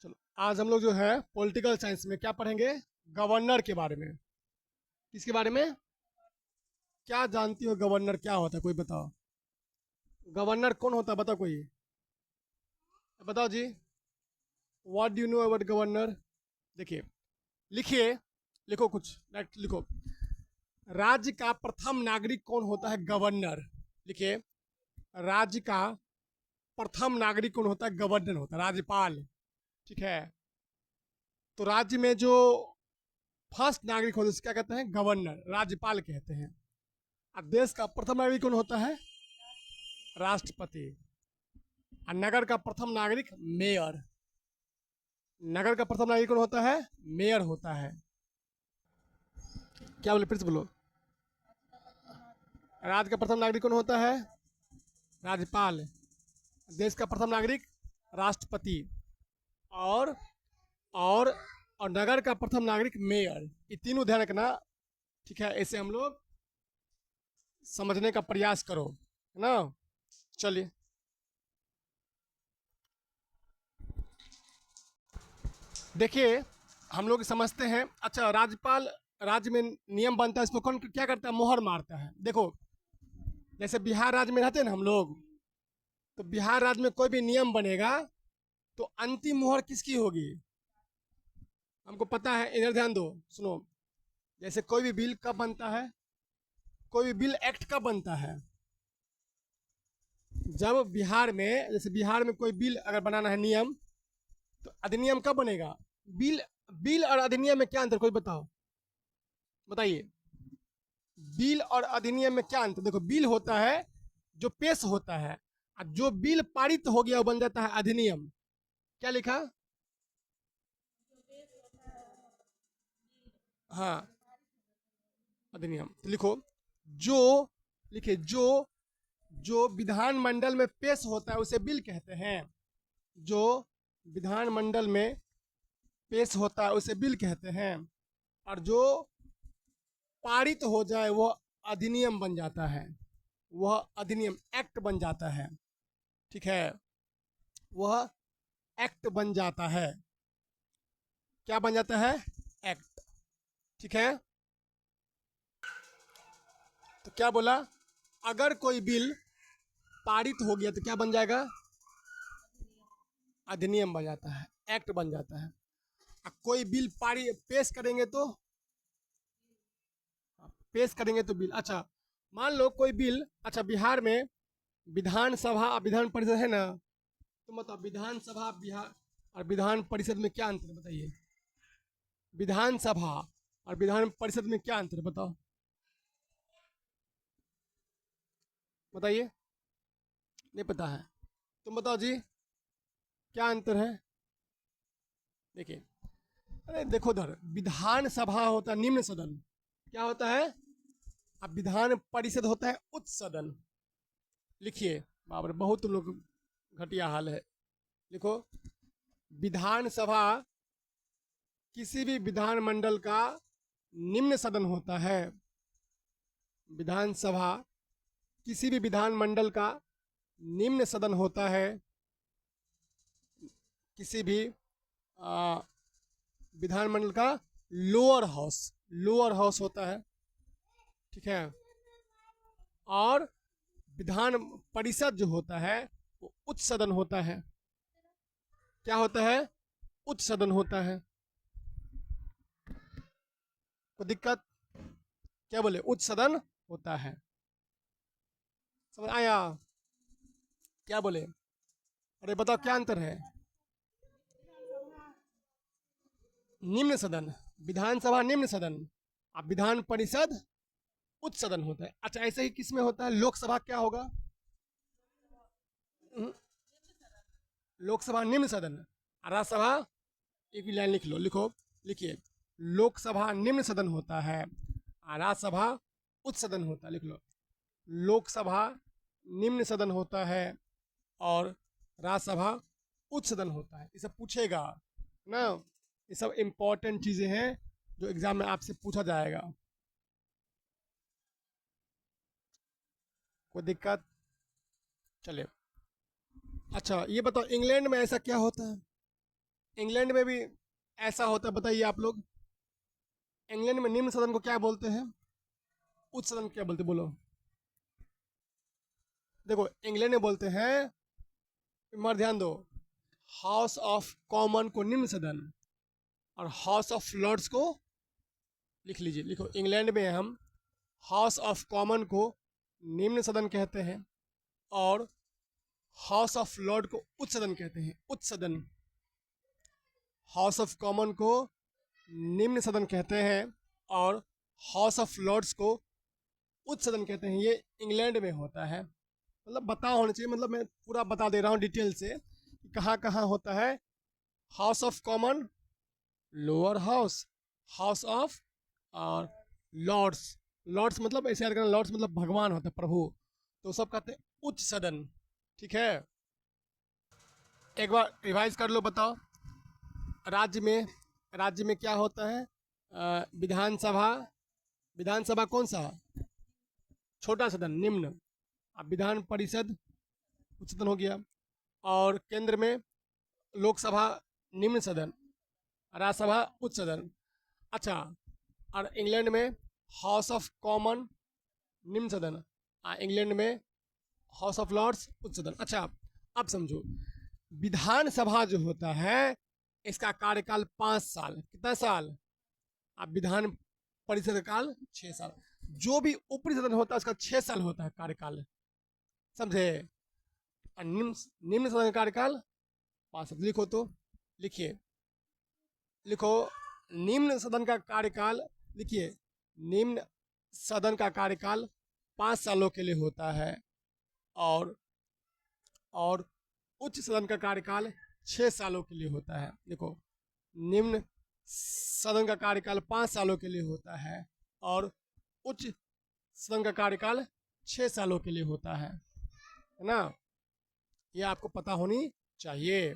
चलो, आज हम लोग जो है पॉलिटिकल साइंस में क्या पढ़ेंगे? गवर्नर के बारे में। किसके बारे में? क्या जानती हो गवर्नर क्या होता है? कोई बताओ। गवर्नर कौन होता है? बताओ कोई। बताओ जी। What do you know about governor? देखिए, लिखिए, लिखो कुछ, राइट, लिखो। राज्य का प्रथम नागरिक कौन होता है? गवर्नर। लिखिए, राज्य का प्रथम नागरिक कौन होता है? गवर्नर होता है, राज्यपाल। ठीक है। तो राज्य में जो फर्स्ट नागरिक होता है उसको क्या कहते हैं? गवर्नर, राज्यपाल कहते हैं। और देश का प्रथम नागरिक कौन होता है? राष्ट्रपति। और नगर का प्रथम नागरिक मेयर। नगर का प्रथम नागरिक कौन होता है? मेयर होता है। क्या बोले? फिर से बोलो। राज्य का प्रथम नागरिक कौन होता है? राज्यपाल। देश का प्रथम नागरिक राष्ट्रपति। और और और नगर का प्रथम नागरिक मेयर। ये तीनों ध्यान रखना। ठीक है, ऐसे हम लोग समझने का प्रयास करो, है ना। चलिए, देखिए, हम लोग समझते हैं। अच्छा, राज्यपाल राज्य में नियम बनता है, इसमें कौन क्या करता है? मोहर मारता है। देखो, जैसे बिहार राज्य में रहते हैं ना हम लोग, तो बिहार राज्य में कोई भी नियम बनेगा तो अंतिम मोहर किसकी होगी? हमको पता है, इधर ध्यान दो, सुनो। जैसे कोई भी बिल कब बनता है? कोई भी बिल एक्ट कब बनता है? जब बिहार में, जैसे बिहार में कोई बिल अगर बनाना है, नियम, तो अधिनियम कब बनेगा? बिल। बिल और अधिनियम में क्या अंतर? कोई बताओ, बताइए। बिल और अधिनियम में क्या अंतर? देखो, बिल होता है जो पेश होता है, और जो बिल पारित हो गया वो बन जाता है अधिनियम। क्या लिखा? हाँ, अधिनियम। तो लिखो, जो, लिखिए, जो जो विधानमंडल में पेश होता है उसे बिल कहते हैं। जो विधानमंडल में पेश होता है उसे बिल कहते हैं। और जो पारित हो जाए वह अधिनियम बन जाता है। वह अधिनियम, एक्ट बन जाता है। ठीक है, वह एक्ट बन जाता है। क्या बन जाता है? एक्ट। ठीक है। तो क्या बोला? अगर कोई बिल पारित हो गया तो क्या बन जाएगा? अधिनियम बन जाता है, एक्ट बन जाता है। कोई बिल पारी पेश करेंगे तो, पेश करेंगे तो बिल। अच्छा, मान लो कोई बिल, अच्छा, बिहार में विधानसभा और विधान परिषद है ना, तो मतलब विधानसभा बिहार और विधान परिषद में क्या अंतर है? बताइए। विधानसभा और विधान परिषद में क्या अंतर है? बताओ, बताइए। नहीं पता है? तुम बताओ जी, क्या अंतर है? देखिए, अरे देखो, उधर विधानसभा होता है निम्न सदन। क्या होता है? अब विधान परिषद होता है उच्च सदन। लिखिए, बाप रे, बहुत तुम लोग घटिया हाल है। लिखो, विधानसभा किसी भी विधानमंडल का निम्न सदन होता है। विधानसभा किसी भी विधानमंडल का निम्न सदन होता है। किसी भी विधानमंडल का लोअर हाउस, लोअर हाउस होता है। ठीक है। और विधान परिषद जो होता है वो उच्च सदन होता है। क्या होता है? उच्च सदन होता है। कोई दिक्कत? क्या बोले? उच्च सदन होता है। समझ आया? क्या बोले? अरे बताओ, क्या अंतर है? निम्न सदन, विधानसभा निम्न सदन, अब विधान परिषद उच्च सदन होता है। अच्छा, ऐसे ही किस में होता है? लोकसभा क्या होगा? लोकसभा निम्न सदन, राज्यसभा, एक लाइन लिख लो, लिखो, लिखिए। लोकसभा निम्न सदन होता है और राज्यसभा उच्च सदन होता है। लिख लो, लोकसभा निम्न सदन होता है और राज्यसभा उच्च सदन होता है। ये सब पूछेगा ना, ये सब इंपॉर्टेंट चीजें हैं जो एग्जाम में आपसे पूछा जाएगा। कोई दिक्कत? चलिए, अच्छा, ये बताओ, इंग्लैंड में ऐसा क्या होता है? इंग्लैंड में भी ऐसा होता है, बताइए आप लोग। इंग्लैंड में निम्न सदन को क्या बोलते हैं, उच्च सदन को क्या बोलते हैं, बोलो। देखो इंग्लैंड में बोलते हैं, मर ध्यान दो, हाउस ऑफ कॉमन को निम्न सदन, और हाउस ऑफ लॉर्ड्स को, लिख लीजिए, लिखो, इंग्लैंड में हम हाउस ऑफ कॉमन को निम्न सदन कहते हैं और हाउस ऑफ लॉर्ड को उच्च सदन कहते हैं, उच्च सदन। हाउस ऑफ कॉमन को निम्न सदन कहते हैं और हाउस ऑफ लॉर्ड्स को उच्च सदन कहते हैं। ये इंग्लैंड में होता है, मतलब बता होना चाहिए, मतलब मैं पूरा बता दे रहा हूँ डिटेल से कि कहाँ कहाँ होता है। House of common lower house, house of और लॉर्ड्स, लॉर्ड्स मतलब ऐसे याद करना, लॉर्ड्स मतलब भगवान होता है, प्रभु, तो सब कहते हैं उच्च सदन। ठीक है, एक बार रिवाइज कर लो, बताओ। राज्य में क्या होता है, विधानसभा, विधानसभा कौन सा, छोटा सदन निम्न, अब विधान परिषद उच्च सदन हो गया, और केंद्र में लोकसभा निम्न सदन, राज्यसभा उच्च सदन। अच्छा, और इंग्लैंड में हाउस ऑफ कॉमन निम्न सदन, इंग्लैंड में हाउस ऑफ लॉर्ड्स उच्च सदन। अच्छा, अब समझो, विधानसभा जो होता है इसका कार्यकाल 5 साल, कितना साल, अब विधान परिषद का काल 6 साल, जो भी ऊपरी सदन होता है उसका 6 साल होता है कार्यकाल, समझे। और निम्न सदन का कार्यकाल 5 साल। लिखो तो, लिखिए, लिखो, निम्न सदन का कार्यकाल, लिखिए, निम्न सदन का कार्यकाल 5 सालों के लिए होता है और उच्च सदन का कार्यकाल 6 सालों के लिए होता है। देखो, निम्न सदन का कार्यकाल 5 सालों के लिए होता है और उच्च सदन का कार्यकाल 6 सालों के लिए होता है ना। ये आपको पता होनी चाहिए।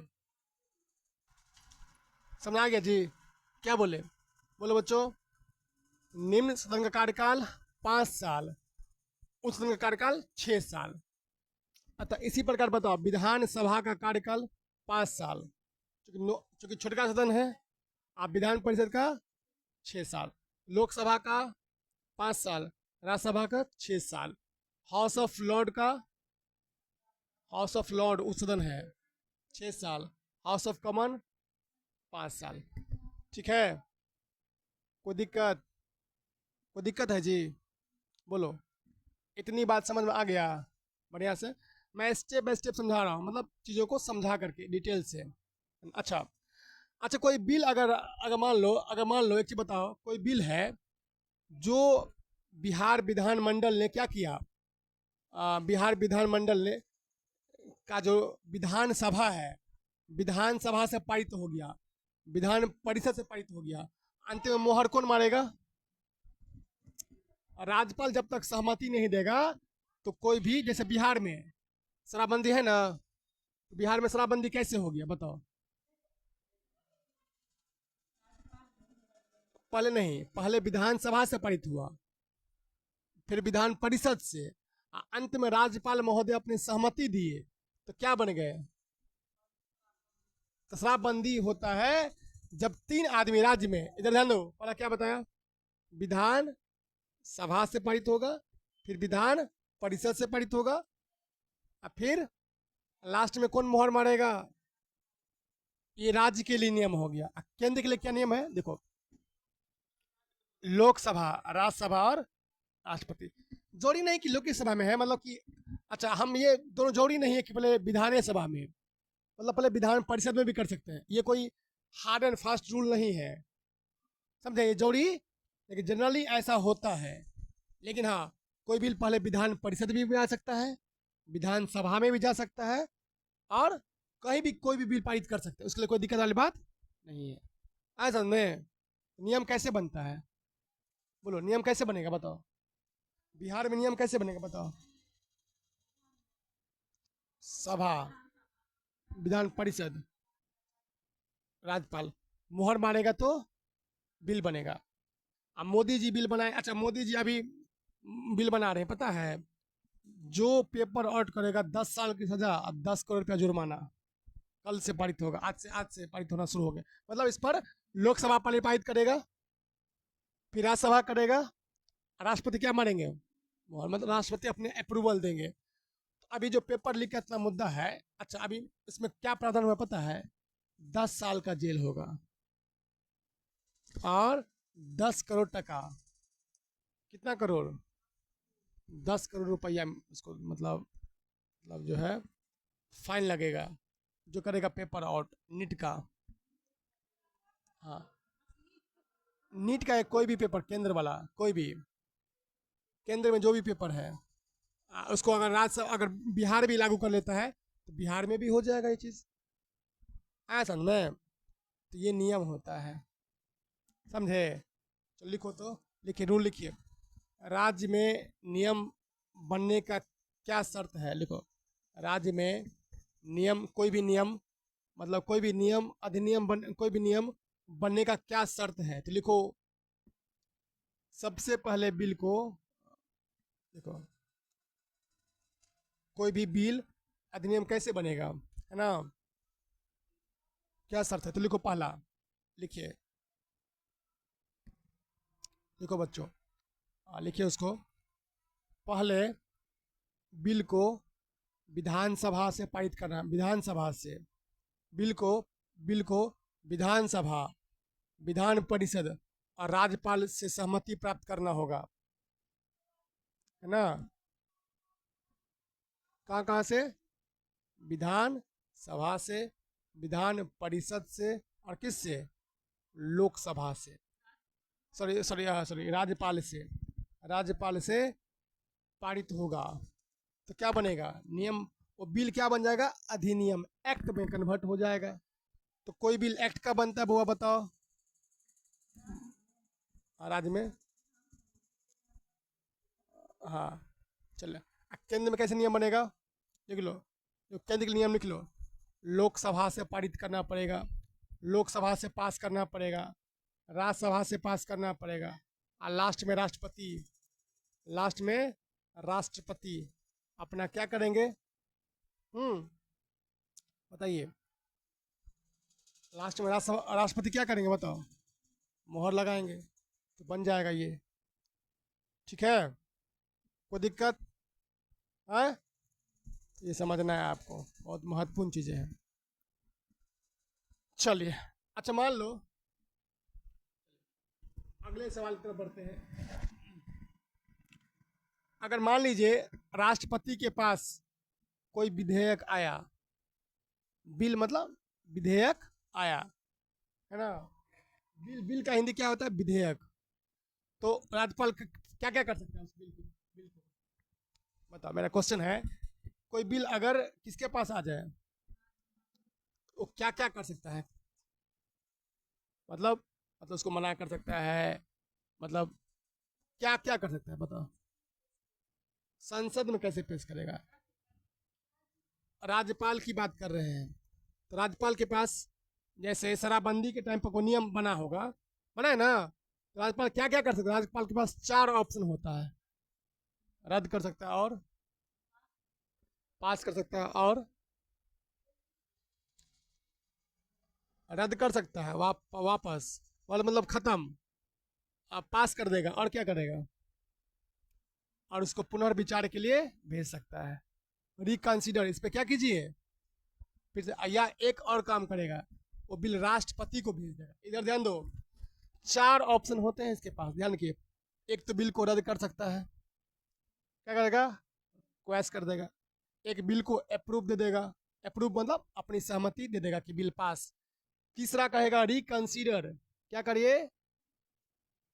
समझ आ गया जी, क्या बोले, बोलो बच्चों। निम्न सदन का कार्यकाल 5 साल, उच्च सदन का कार्यकाल 6 साल। अतः इसी प्रकार बताओ, विधानसभा का कार्यकाल 5 साल, चूंकि छोटका सदन है, आप विधान परिषद का 6 साल, लोकसभा का 5 साल, राज्यसभा का 6 साल, हाउस ऑफ लॉर्ड का, हाउस ऑफ लॉर्ड उच्च सदन है 6 साल, हाउस ऑफ कॉमन 5 साल। ठीक है, कोई दिक्कत, कोई दिक्कत है जी, बोलो। इतनी बात समझ में आ गया, बढ़िया से। मैं स्टेप बाय स्टेप समझा रहा हूँ, मतलब चीज़ों को समझा करके डिटेल से। अच्छा, अच्छा, कोई बिल अगर अगर मान लो एक चीज़ बताओ, कोई बिल है जो बिहार विधानमंडल ने क्या किया, बिहार विधानमंडल ने का जो विधानसभा है, विधानसभा से पारित हो गया, विधान परिषद से पारित हो गया, अंत में मोहर कौन मारेगा, राज्यपाल जब तक सहमति नहीं देगा तो कोई भी, जैसे बिहार में शराबबंदी है ना, बिहार में शराबबंदी कैसे हो गया बताओ, पहले नहीं, पहले विधानसभा से पारित हुआ, फिर विधान परिषद से, अंत में राज्यपाल महोदय अपनी सहमति दिए तो क्या बन गए। तो शराबबंदी होता है जब 3 आदमी राज्य में, इधर ध्यान दो, पहला क्या बताया, विधान सभा से पारित होगा, फिर विधान परिषद से पारित होगा, और फिर लास्ट में कौन मोहर मारेगा, ये राज्य के लिए नियम हो गया। केंद्र के लिए क्या नियम है, देखो, लोकसभा, राज्यसभा और राष्ट्रपति। जोड़ी नहीं कि लोकसभा में है, मतलब कि, अच्छा, हम ये दोनों जोड़ी नहीं है कि पहले विधान सभा में, मतलब पहले विधान परिषद में भी कर सकते हैं, ये कोई हार्ड एंड फास्ट रूल नहीं है, समझे, ये जोड़ी, लेकिन जनरली ऐसा होता है। लेकिन हाँ, कोई बिल पहले विधान परिषद भी आ सकता है, विधानसभा में भी जा सकता है, और कहीं भी कोई भी बिल पारित कर सकते हैं, उसके लिए कोई दिक्कत वाली बात नहीं है। ऐसा में नियम कैसे बनता है, बोलो, नियम कैसे बनेगा बताओ, बिहार में नियम कैसे बनेगा बताओ। सभा, विधान परिषद, राज्यपाल मोहर मारेगा तो बिल बनेगा। अब मोदी जी बिल बनाए, अच्छा, मोदी जी अभी बिल बना रहे हैं, पता है, जो पेपर आउट करेगा 10 साल की सजा और 10 करोड़ रुपया जुर्माना, कल से पारित होगा, आज से पारित होना शुरू हो गया। मतलब इस पर लोकसभा पहले पारित करेगा, फिर राज्यसभा करेगा, राष्ट्रपति क्या मानेंगे, मतलब राष्ट्रपति अपने अप्रूवल देंगे। तो अभी जो पेपर लीक का इतना मुद्दा है, अच्छा अभी इसमें क्या प्रावधान हुआ पता है? 10 साल का जेल होगा और 10 करोड़ टका, कितना करोड़, 10 करोड़ रुपया उसको मतलब जो है फाइन लगेगा, जो करेगा पेपर आउट नीट का। हाँ, नीट का कोई भी पेपर, केंद्र वाला कोई भी, केंद्र में जो भी पेपर है, उसको अगर अगर बिहार भी लागू कर लेता है तो बिहार में भी हो जाएगा ये चीज़। आया समझ में? तो ये नियम होता है, समझे? तो लिखो, तो लिखिए, रूल लिखिए। राज्य में नियम बनने का क्या शर्त है, लिखो। राज्य में नियम, कोई भी नियम, मतलब कोई भी नियम, अधिनियम कोई भी नियम बनने का क्या शर्त है, तो लिखो। सबसे पहले बिल को, देखो, कोई भी बिल, अधिनियम कैसे बनेगा, है ना? क्या शर्त है, तो लिखो पहला, लिखिए, लिखो बच्चों, लिखिए उसको। पहले बिल को विधानसभा से पारित करना, विधानसभा से बिल को विधानसभा, विधान परिषद और राज्यपाल से सहमति प्राप्त करना होगा, है ना? कहाँ कहाँ से? विधान सभा से, विधान परिषद से, और किस से? लोकसभा से, सॉरी राज्यपाल से, राज्यपाल से पारित होगा। तो क्या बनेगा नियम, वो बिल क्या बन जाएगा? अधिनियम, एक्ट में कन्वर्ट हो जाएगा। तो कोई बिल एक्ट का बनता है, बुआ बताओ, राज्य में? हाँ, चलो। केंद्र में कैसे नियम बनेगा, लिख लो, जो केंद्र के नियम लिख लो। लोकसभा से पारित करना पड़ेगा, लोकसभा से पास करना पड़ेगा, राज्यसभा से पास करना पड़ेगा, और लास्ट में राष्ट्रपति, लास्ट में राष्ट्रपति अपना क्या करेंगे, बताइए। लास्ट में राष्ट्रपति क्या करेंगे बताओ? मोहर लगाएंगे, तो बन जाएगा ये। ठीक है, कोई दिक्कत है? ये समझना है आपको, बहुत महत्वपूर्ण चीज़ें हैं। चलिए, अच्छा मान लो, अगले सवाल की तरफ बढ़ते हैं। अगर मान लीजिए राष्ट्रपति के पास कोई विधेयक आया, बिल मतलब विधेयक आया, है ना? बिल का हिंदी क्या होता है? विधेयक। तो राज्यपाल क्या क्या कर सकता है उस बिल को बताओ, मेरा क्वेश्चन है। कोई बिल अगर किसके पास आ जाए, वो क्या क्या कर सकता है? मतलब उसको मना कर सकता है, मतलब क्या क्या कर सकता है बताओ? संसद में कैसे पेश करेगा? राज्यपाल की बात कर रहे हैं, तो राज्यपाल के पास जैसे शराबबंदी के टाइम पर कोई नियम बना होगा, बना है ना, तो राज्यपाल क्या क्या कर सकता है? राज्यपाल के पास 4 ऑप्शन होता है। रद्द कर सकता है, और पास कर सकता है, और रद्द कर सकता है, वापस वाला मतलब खत्म, आप पास कर देगा, और क्या करेगा? और उसको पुनर्विचार के लिए भेज सकता है, रिकंसिडर, इस पर क्या कीजिए फिर से, या एक और काम करेगा, वो बिल राष्ट्रपति को भेज देगा। इधर ध्यान दो, 4 ऑप्शन होते हैं इसके पास, ध्यान रखिए। एक तो बिल को रद्द कर सकता है, क्या करेगा? क्वैश कर देगा। एक बिल को अप्रूव दे देगा, अप्रूव मतलब अपनी सहमति दे देगा कि बिल पास। तीसरा कहेगा रिकंसीडर, क्या करिए?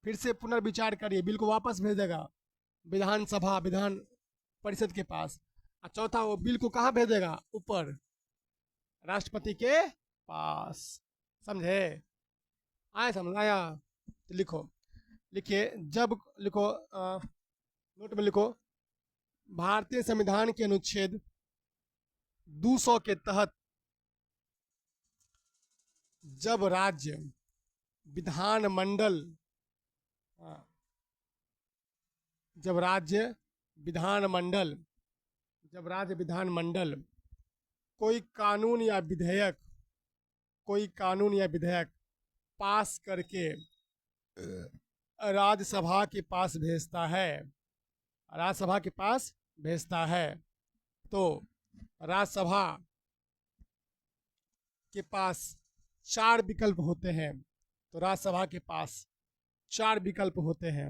फिर से पुनर्विचार करिए, बिल को वापस भेज देगा विधानसभा, विधान परिषद के पास। और चौथा, वो बिल को कहाँ भेजेगा? ऊपर, राष्ट्रपति के पास। समझे? आया समझ आया? तो लिखो, लिखिए, जब लिखो, नोट में लिखो, भारतीय संविधान के अनुच्छेद 200 के तहत जब राज्य विधानमंडल, जब राज्य विधानमंडल कोई कानून या विधेयक, कोई कानून या विधेयक पास करके राज्यसभा के पास भेजता है, राज्यसभा के पास भेजता है, तो राज्यसभा के पास 4 विकल्प होते हैं। तो राज्यसभा के पास 4 विकल्प होते हैं।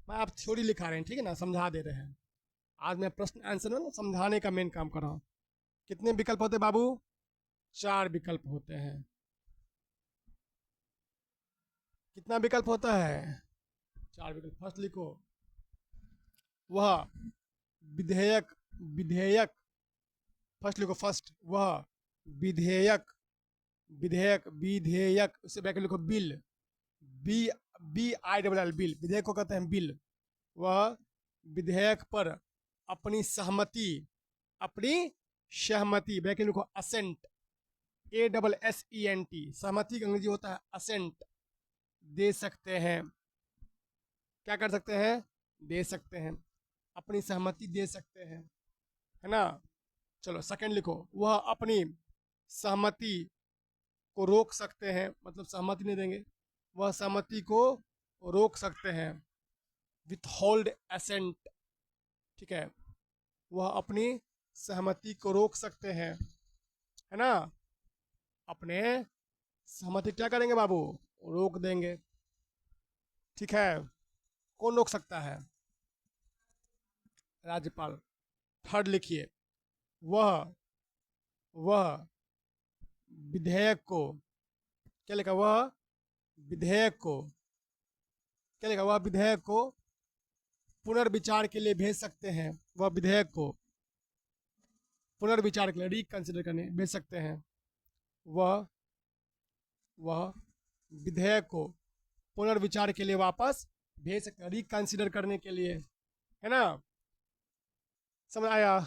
मैं आप थ्योरी लिखा रहे हैं, ठीक है ना, समझा दे रहे हैं। आज मैं प्रश्न आंसर ना समझाने का मेन काम कर रहा हूँ। कितने विकल्प होते हैं बाबू? 4 विकल्प होते हैं। कितना विकल्प होता है? 4 विकल्प। फर्स्ट लिखो, वह विधेयक, विधेयक, फर्स्ट लिखो फर्स्ट, वह विधेयक, विधेयक, विधेयक, उससे बैक लिखो bill, B B I double L, bill, विधेयक को कहते हैं बिल। वह विधेयक पर अपनी सहमति, अपनी सहमति, बैक लिखो assent, A double S E N T, सहमति का अंग्रेजी होता है असेंट, दे सकते हैं। क्या कर सकते हैं? दे सकते हैं, अपनी सहमति दे सकते हैं, है ना। चलो सेकंड लिखो, वह अपनी सहमति को रोक सकते हैं, मतलब सहमति नहीं देंगे, वह सहमति को रोक सकते हैं, विथहोल्ड एसेंट, ठीक है, वह अपनी सहमति को रोक सकते हैं, है ना। अपने सहमति क्या करेंगे बाबू? रोक देंगे, ठीक है। कौन रोक सकता है? राज्यपाल। थर्ड लिखिए, वह विधेयक को, क्या लिखा? वह विधेयक को, क्या लिखा? वह विधेयक को पुनर्विचार के लिए भेज सकते हैं, वह विधेयक को पुनर्विचार के लिए, रिकंसिडर करने भेज सकते हैं। वह विधेयक को पुनर्विचार के लिए वापस भेज सकते हैं, रिकंसिडर करने के लिए, है ना। समझ आया?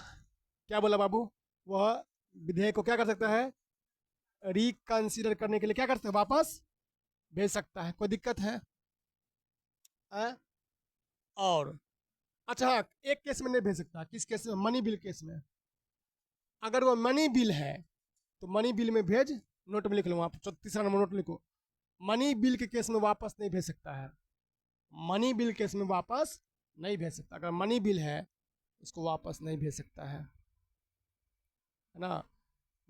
क्या बोला बाबू? वह विधेयक को क्या कर सकता है? रिकंसिडर करने के लिए क्या कर सकते हैं? वापस भेज सकता है। कोई दिक्कत है? और अच्छा, एक केस में नहीं भेज सकता। किस केस में? मनी बिल केस में। अगर वो मनी बिल है तो मनी बिल में भेज, नोट में लिख लो, आप तीसरा नंबर नोट लिखो, मनी बिल के केस में वापस नहीं भेज सकता है, मनी बिल केस में वापस नहीं भेज सकता। अगर मनी बिल है इसको वापस नहीं भेज सकता है ना,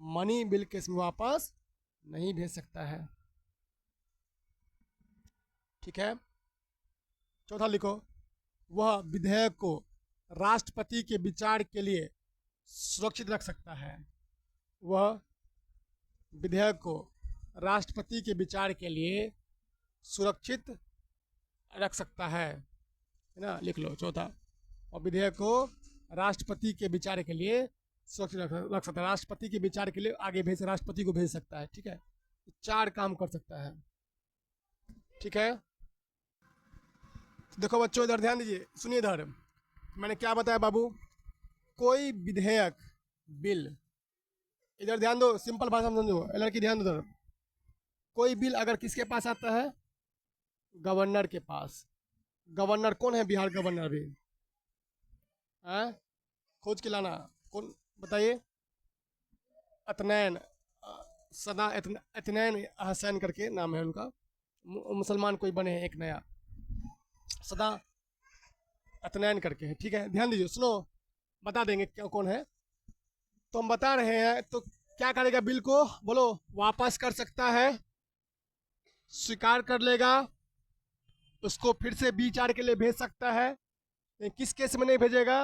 मनी बिल केस में वापस नहीं भेज सकता है, ठीक है। चौथा लिखो, वह विधेयक को राष्ट्रपति के विचार के लिए सुरक्षित रख सकता है, वह विधेयक को राष्ट्रपति के विचार के लिए सुरक्षित रख सकता है ना, लिख लो चौथा। और विधेयक को राष्ट्रपति के विचार के लिए सुरक्षित रख सकता है, राष्ट्रपति के विचार के लिए आगे भेज, राष्ट्रपति को भेज सकता है, ठीक है। 4 काम कर सकता है, ठीक है। देखो बच्चों, इधर ध्यान दीजिए, सुनिए इधर, मैंने क्या बताया बाबू? कोई विधेयक, बिल, इधर ध्यान दो, सिंपल भाषा में समझो, लड़की ध्यान दो इधर। कोई बिल अगर किसके पास आता है? गवर्नर के पास। गवर्नर कौन है? बिहार गवर्नर भी है, खोज के लाना, कौन बताइए? अतनैन, सदा अतनैन हसैन करके नाम है उनका, मुसलमान कोई बने हैं एक नया, सदा अतनैन करके है, ठीक है। ध्यान दीजिए, सुनो, बता देंगे क्या कौन है। तो हम बता रहे हैं, तो क्या करेगा? बिल को बोलो, वापस कर सकता है, स्वीकार कर लेगा, उसको फिर से विचार के लिए भेज सकता है। किस केस में नहीं भेजेगा?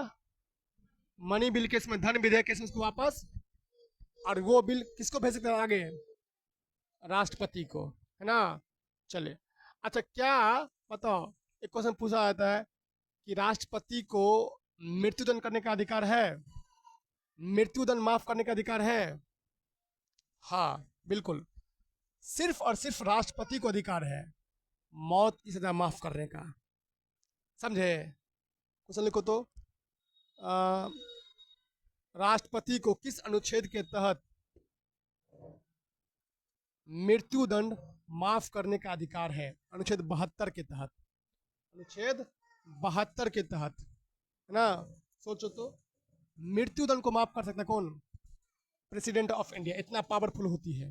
मनी बिल केस में, धन विधेयक केस में उसको वापस, और वो बिल किसको भेज सकता है आगे? राष्ट्रपति को, है ना। चले, अच्छा, क्या बताओ, एक क्वेश्चन पूछा जाता है कि राष्ट्रपति को मृत्युदंड करने का अधिकार है? मृत्युदंड माफ करने का अधिकार है? हाँ बिल्कुल, सिर्फ और सिर्फ राष्ट्रपति को अधिकार है मौत की सजा माफ करने का, समझे? क्वेश्चन लिखो तो, राष्ट्रपति को किस अनुच्छेद के तहत मृत्युदंड माफ करने का अधिकार है? अनुच्छेद 72 के तहत, अनुच्छेद 72 के तहत, है ना। सोचो तो, मृत्युदंड को माफ कर सकता है कौन? प्रेसिडेंट ऑफ इंडिया इतना पावरफुल होती है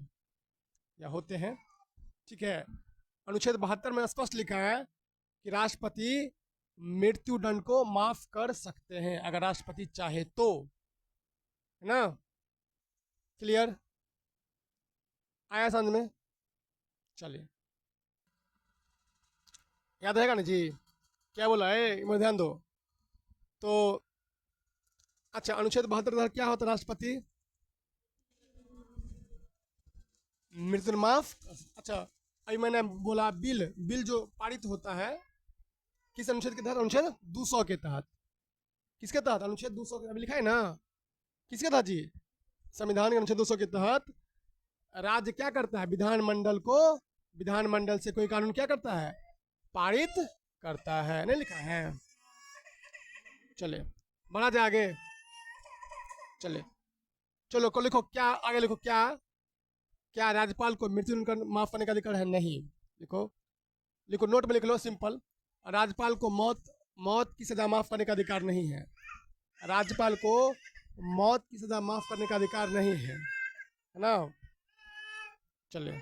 या होते हैं। ठीक है, अनुच्छेद 72 में स्पष्ट लिखा है कि राष्ट्रपति मृत्युदंड को माफ कर सकते हैं अगर राष्ट्रपति चाहे तो, है ना। क्लियर, आया समझ में? चलिए, याद रहेगा ना जी, क्या बोला है, मुझे ध्यान दो। तो अच्छा, अनुच्छेद 72 क्या होता है? राष्ट्रपति मृत्यु माफ। अच्छा, अभी मैंने बोला बिल, बिल जो पारित होता है किस अनुच्छेद के तहत? अनुच्छेद 200 के तहत। किसके तहत? अनुच्छेद 200 के, अभी लिखा है ना, किसके तहत जी? संविधान के अनुच्छेद 200 के तहत राज्य क्या करता है? विधानमंडल को, विधानमंडल से कोई कानून क्या करता है? पारित करता है, नहीं लिखा है? चले बढ़ा जाए आगे, चले चलो को लिखो क्या आगे, लिखो क्या, क्या राज्यपाल को मृत्यु माफ करने का अधिकार है? नहीं। लिखो, लिखो, नोट में लिख लो, सिंपल। राज्यपाल को मौत की सजा माफ करने का अधिकार नहीं है। राज्यपाल को मौत की सजा माफ करने का अधिकार नहीं है ना। चलिए,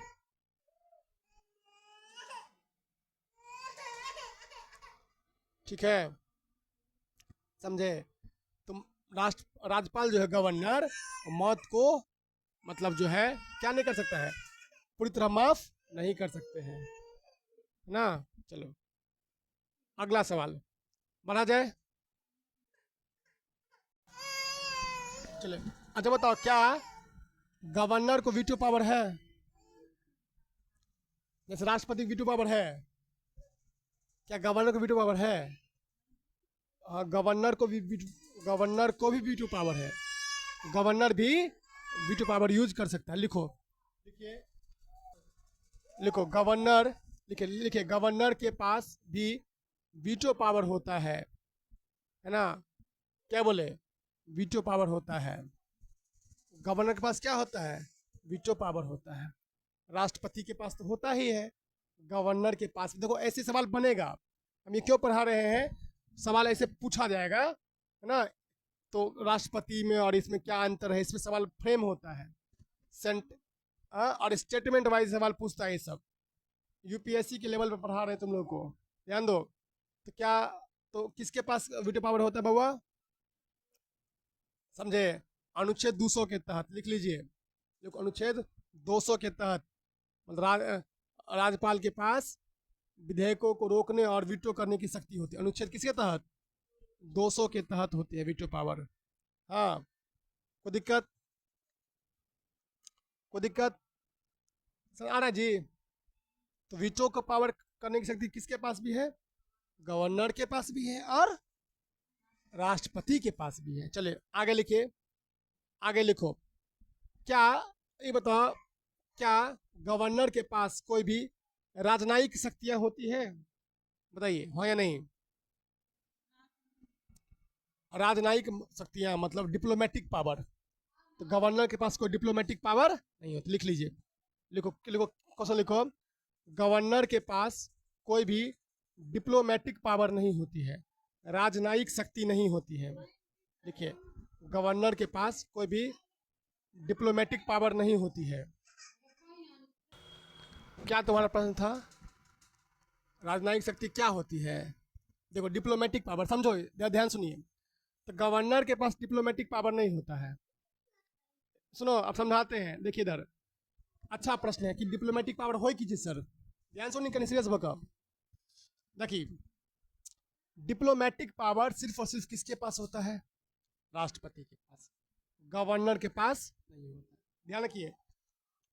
ठीक है, समझे? तुम राज्यपाल जो है गवर्नर, मौत को मतलब जो है क्या नहीं कर सकता है? पूरी तरह माफ नहीं कर सकते हैं ना। चलो अगला सवाल बढ़ा जाए। चले, अच्छा बताओ, क्या गवर्नर को वीटो पावर है? जैसे राष्ट्रपति को वीटो पावर है, क्या गवर्नर को वीटो पावर है? हाँ, गवर्नर को भी वीटो पावर है। गवर्नर भी वीटो पावर यूज कर सकता है। लिखो, लिखिए, लिखो गवर्नर, लिखिए, लिखिए, गवर्नर के पास भी वीटो पावर होता है ना। क्या बोले? वीटो पावर होता है। गवर्नर के पास क्या होता है? वीटो पावर होता है। राष्ट्रपति के पास तो होता ही है, गवर्नर के पास। देखो ऐसे सवाल बनेगा, हम ये क्यों पढ़ा रहे हैं, सवाल ऐसे पूछा जाएगा, है ना। तो राष्ट्रपति में और इसमें क्या अंतर है, इसमें सवाल फ्रेम होता है। और स्टेटमेंट वाइज सवाल पूछता है ये सब। यूपीएससी के लेवल पर पढ़ा रहे हैं तुम लोग को, ध्यान दो। तो क्या, तो किसके पास वीटो पावर होता है बउआ? समझे? अनुच्छेद 200 के तहत लिख लीजिए। देखो, अनुच्छेद 200 के तहत मतलब राज्यपाल के पास विधेयकों को रोकने और वीटो करने की शक्ति होती है। अनुच्छेद किसके तहत? 200 के तहत होती है वीटो पावर। हाँ, कोई दिक्कत? कोई दिक्कत सर आ रहा है जी? तो वीटो को पावर करने की शक्ति किसके पास भी है? गवर्नर के पास भी है और राष्ट्रपति के पास भी है। चलिए आगे लिखिए, आगे लिखो। क्या, ये बताओ, क्या गवर्नर के पास कोई भी राजनयिक शक्तियां होती है? बताइए, हाँ या नहीं? राजनयिक शक्तियां मतलब डिप्लोमेटिक पावर। तो गवर्नर के पास कोई डिप्लोमेटिक पावर नहीं होती। लिख लीजिए, लिखो, लिखो, क्वेश्चन लिखो। गवर्नर के पास कोई भी डिप्लोमेटिक पावर नहीं होती है, राजनयिक शक्ति नहीं होती है। देखिए, गवर्नर के पास कोई भी डिप्लोमेटिक पावर नहीं होती है। क्या तुम्हारा प्रश्न था? राजनयिक शक्ति क्या होती है? देखो, डिप्लोमेटिक पावर समझो, ध्यान सुनिए। तो गवर्नर के पास डिप्लोमेटिक पावर नहीं होता है। सुनो, अब समझाते हैं, देखिए इधर। अच्छा प्रश्न है कि डिप्लोमेटिक पावर हो कीजिए सर, ध्यान सुनिए, कहीं सीरियस होकर देखिए। डिप्लोमेटिक पावर सिर्फ और सिर्फ किसके पास होता है? राष्ट्रपति के पास, गवर्नर के पास नहीं होता। ध्यान रखिए।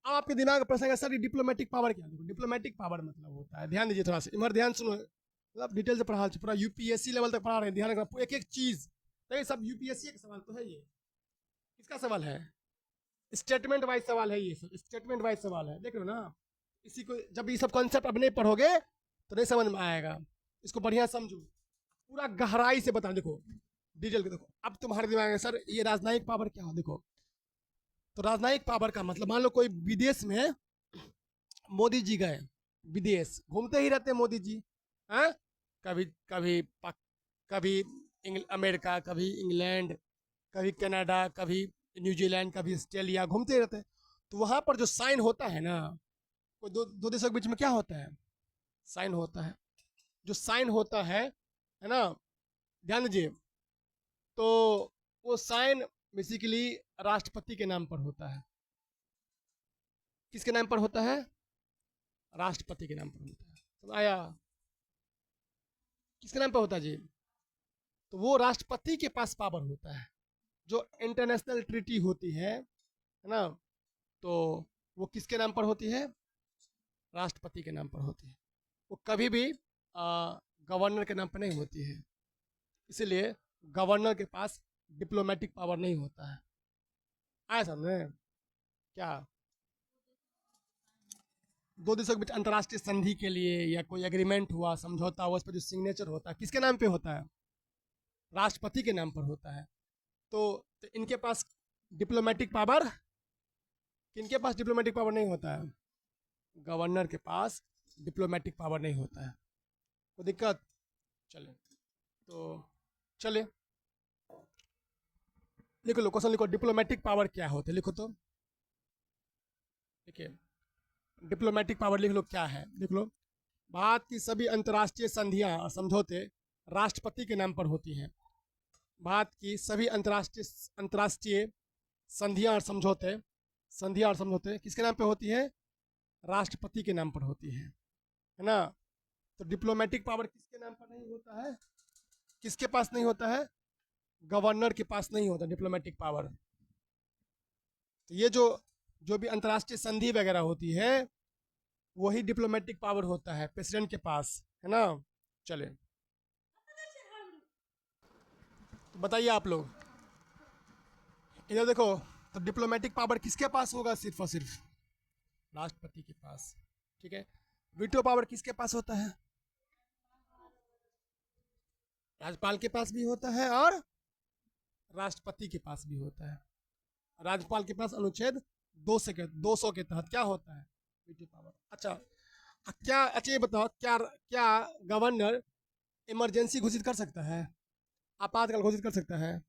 अब आपके दिमाग में प्रश्न है, सर डिप्लोमेटिक पावर क्या? देखो, डिप्लोमेटिक पावर मतलब होता है, ध्यान दीजिए थोड़ा सा, इधर ध्यान सुनो, मतलब डिटेल से पढ़ा, पूरा यूपीएससी लेवल तक पढ़ा रहे हैं, ध्यान रखना एक एक चीज। देखिए सब यूपीएससी का सवाल तो है ये। किसका सवाल है? स्टेटमेंट वाइज सवाल है ये सब, स्टेटमेंट वाइज सवाल है, देख रहे हो ना। इसी को जब ये सब कॉन्सेप्ट अब नहीं पढ़ोगे तो नहीं समझ में आएगा। इसको बढ़िया समझो, पूरा गहराई से बता, देखो डिटेल के। देखो अब तुम्हारे दिमाग में, सर ये राजनयिक पावर क्या हो? देखो, तो राजनयिक पावर का मतलब, मान लो कोई विदेश में, मोदी जी गए विदेश, घूमते ही रहते हैं मोदी जी, हैं? कभी कभी कभी अमेरिका, कभी इंग्लैंड, कभी कनाडा, कभी न्यूजीलैंड का भी ऑस्ट्रेलिया घूमते रहते हैं। तो वहाँ पर जो साइन होता है ना, वो दो देशों के बीच में क्या होता है, साइन होता है। जो साइन होता है ना, ध्यान दीजिए। तो वो साइन बेसिकली राष्ट्रपति के नाम पर होता है। किसके नाम पर होता है? राष्ट्रपति के नाम पर होता है। समझ आया? किसके नाम पर होता है जी? तो वो राष्ट्रपति के पास पावर होता है। जो इंटरनेशनल ट्रीटी होती है ना, तो वो किसके नाम पर होती है? राष्ट्रपति के नाम पर होती है। वो कभी भी गवर्नर के नाम पर नहीं होती है। इसीलिए गवर्नर के पास डिप्लोमेटिक पावर नहीं होता है। आया समझे क्या? दो देशों के बीच अंतर्राष्ट्रीय संधि के लिए या कोई एग्रीमेंट हुआ, समझौता हुआ, उस पर जो सिग्नेचर होता है किसके नाम पे होता है? राष्ट्रपति के नाम पर होता है। तो इनके पास डिप्लोमेटिक पावर, किनके पास डिप्लोमेटिक पावर नहीं होता है? गवर्नर के पास डिप्लोमेटिक पावर नहीं होता है। कोई दिक्कत? चले तो चले लिखो लो, क्वेश्चन लिखो, डिप्लोमेटिक पावर क्या होते? लिखो तो, देखिए डिप्लोमेटिक पावर लिख लो क्या है, लिख लो। भारत की सभी अंतर्राष्ट्रीय संधियां और समझौते राष्ट्रपति के नाम पर होती हैं। भारत की सभी अंतर्राष्ट्रीय संधियां और समझौते किसके नाम पे होती है? राष्ट्रपति के नाम पर होती है ना। तो डिप्लोमेटिक पावर किसके नाम पर नहीं होता है? किसके पास नहीं होता है? गवर्नर के पास नहीं होता डिप्लोमेटिक पावर। तो ये जो भी अंतर्राष्ट्रीय संधि वगैरह होती है वही डिप्लोमेटिक पावर होता है प्रेसिडेंट के पास, है ना। चले तो बताइए आप लोग, इधर देखो। तो डिप्लोमेटिक पावर किसके पास होगा? सिर्फ और सिर्फ राष्ट्रपति के पास। ठीक है। वीटो पावर किसके पास होता है? राज्यपाल के पास भी होता है और राष्ट्रपति के पास भी होता है। राज्यपाल के पास अनुच्छेद 200 के तहत क्या होता है? Veto power. अच्छा, अच्छा ये बताओ, क्या क्या गवर्नर इमरजेंसी घोषित कर सकता है? आपातकाल घोषित कर सकता है?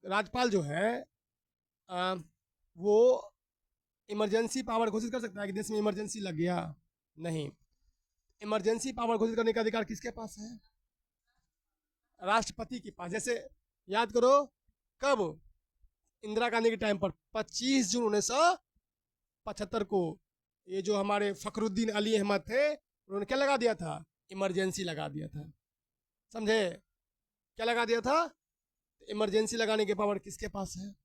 राज्यपाल जो है वो इमरजेंसी पावर घोषित कर सकता है कि देश में इमरजेंसी लग गया? नहीं। इमरजेंसी पावर घोषित करने का अधिकार किसके पास है? राष्ट्रपति के पास। जैसे याद करो, कब? इंदिरा गांधी के टाइम पर 25 जून 1975 को ये जो हमारे फखरुद्दीन अली अहमद थे, उन्होंने क्या लगा दिया था? इमरजेंसी लगा दिया था। समझे? क्या लगा दिया था? इमरजेंसी लगाने की पावर किसके पास है?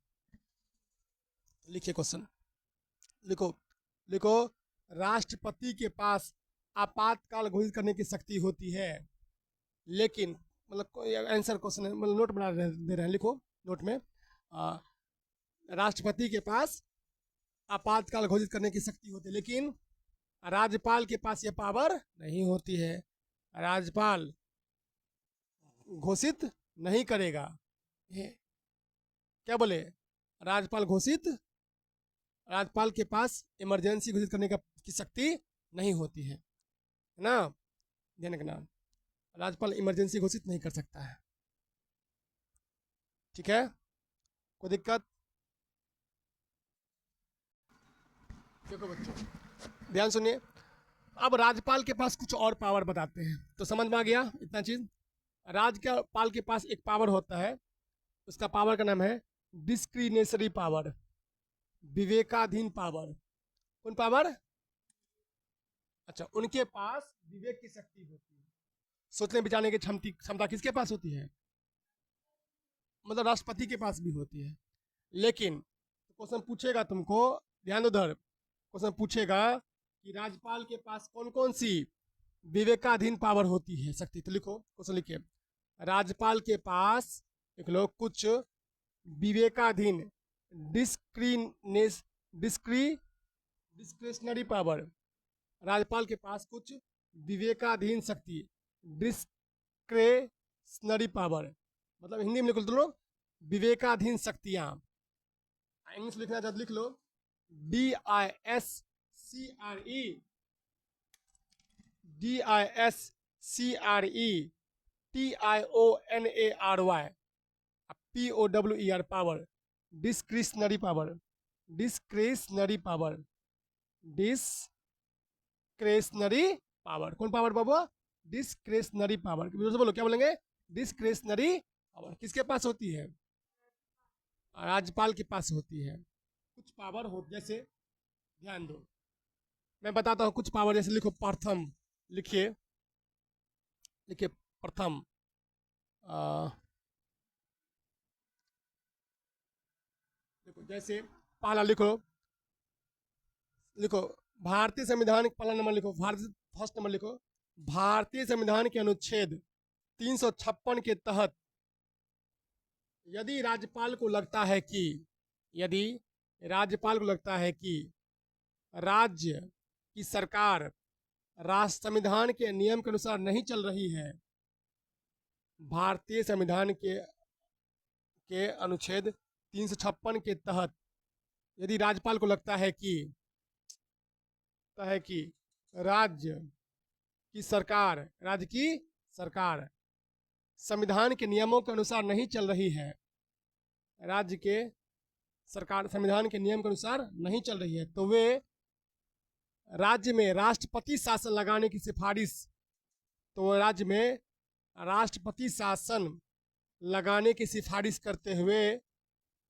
लिखिए क्वेश्चन, लिखो लिखो। राष्ट्रपति के पास आपातकाल घोषित करने की शक्ति होती है, लेकिन मतलब आंसर क्वेश्चन है, मतलब नोट बना दे रहे हैं, लिखो नोट में। राष्ट्रपति के पास आपातकाल घोषित करने की शक्ति होती है, लेकिन राज्यपाल के पास यह पावर नहीं होती है। राज्यपाल घोषित नहीं करेगा। क्या बोले? राज्यपाल के पास इमरजेंसी घोषित करने की शक्ति नहीं होती है ना। ध्यान रखना, राज्यपाल इमरजेंसी घोषित नहीं कर सकता है। ठीक है, कोई दिक्कत? देखो बच्चों ध्यान सुनिए। अब राज्यपाल के पास कुछ और पावर बताते हैं, तो समझ में आ गया इतना चीज। राज्यपाल के पास एक पावर होता है, उसका पावर का नाम है डिस्क्रिनेशरी पावर, विवेकाधीन पावर। कौन पावर? अच्छा, उनके पास विवेक की शक्ति होती है। सोचने विचारने की क्षमता किसके पास होती है? मतलब राष्ट्रपति के पास भी होती है। लेकिन क्वेश्चन पूछेगा तुमको, ध्यान दो उधर, क्वेश्चन पूछेगा कि राज्यपाल के पास कौन कौन सी विवेकाधीन पावर होती है, शक्ति। तो लिखो, क्वेश्चन लिखिए, राज्यपाल के पास लिख लो कुछ विवेकाधीन डिस्क्रिशनरी पावर। राज्यपाल के पास कुछ विवेकाधीन शक्ति, डिस्क्रेशनरी पावर, मतलब हिंदी में लिख लो विवेकाधीन शक्तियां। इंग्लिश लिखना चाहते लिख लो DISCRE, DISCRE TIONARY POWER, power. Discretionary power, discretionary power, discretionary power. कौन पावर बाबू? Discretionary power. बोलो क्या बोलेंगे? डिस्क्रिशनरी पावर किसके पास होती है? राज्यपाल के पास होती है। कुछ पावर हो, जैसे ध्यान दो, मैं बताता हूँ कुछ पावर। जैसे लिखो प्रथम, लिखिए, लिखिए प्रथम। देखो जैसे पहला लिखो, लिखो भारतीय संविधान, पहला नंबर लिखो, भारतीय, फर्स्ट नंबर लिखो, भारतीय संविधान के अनुच्छेद 356 के तहत यदि राज्यपाल को लगता है कि, यदि राज्यपाल को लगता है कि राज्य की सरकार राष्ट्र संविधान के नियम के अनुसार नहीं चल रही है, भारतीय संविधान के अनुच्छेद 356 के तहत यदि राज्यपाल को लगता है कि राज्य की सरकार, राज्य की सरकार संविधान के नियमों के अनुसार नहीं चल रही है, राज्य के सरकार संविधान के नियम के अनुसार नहीं चल रही है, तो वे राज्य में राष्ट्रपति शासन लगाने की सिफारिश, तो राज्य में राष्ट्रपति शासन लगाने की सिफारिश करते हुए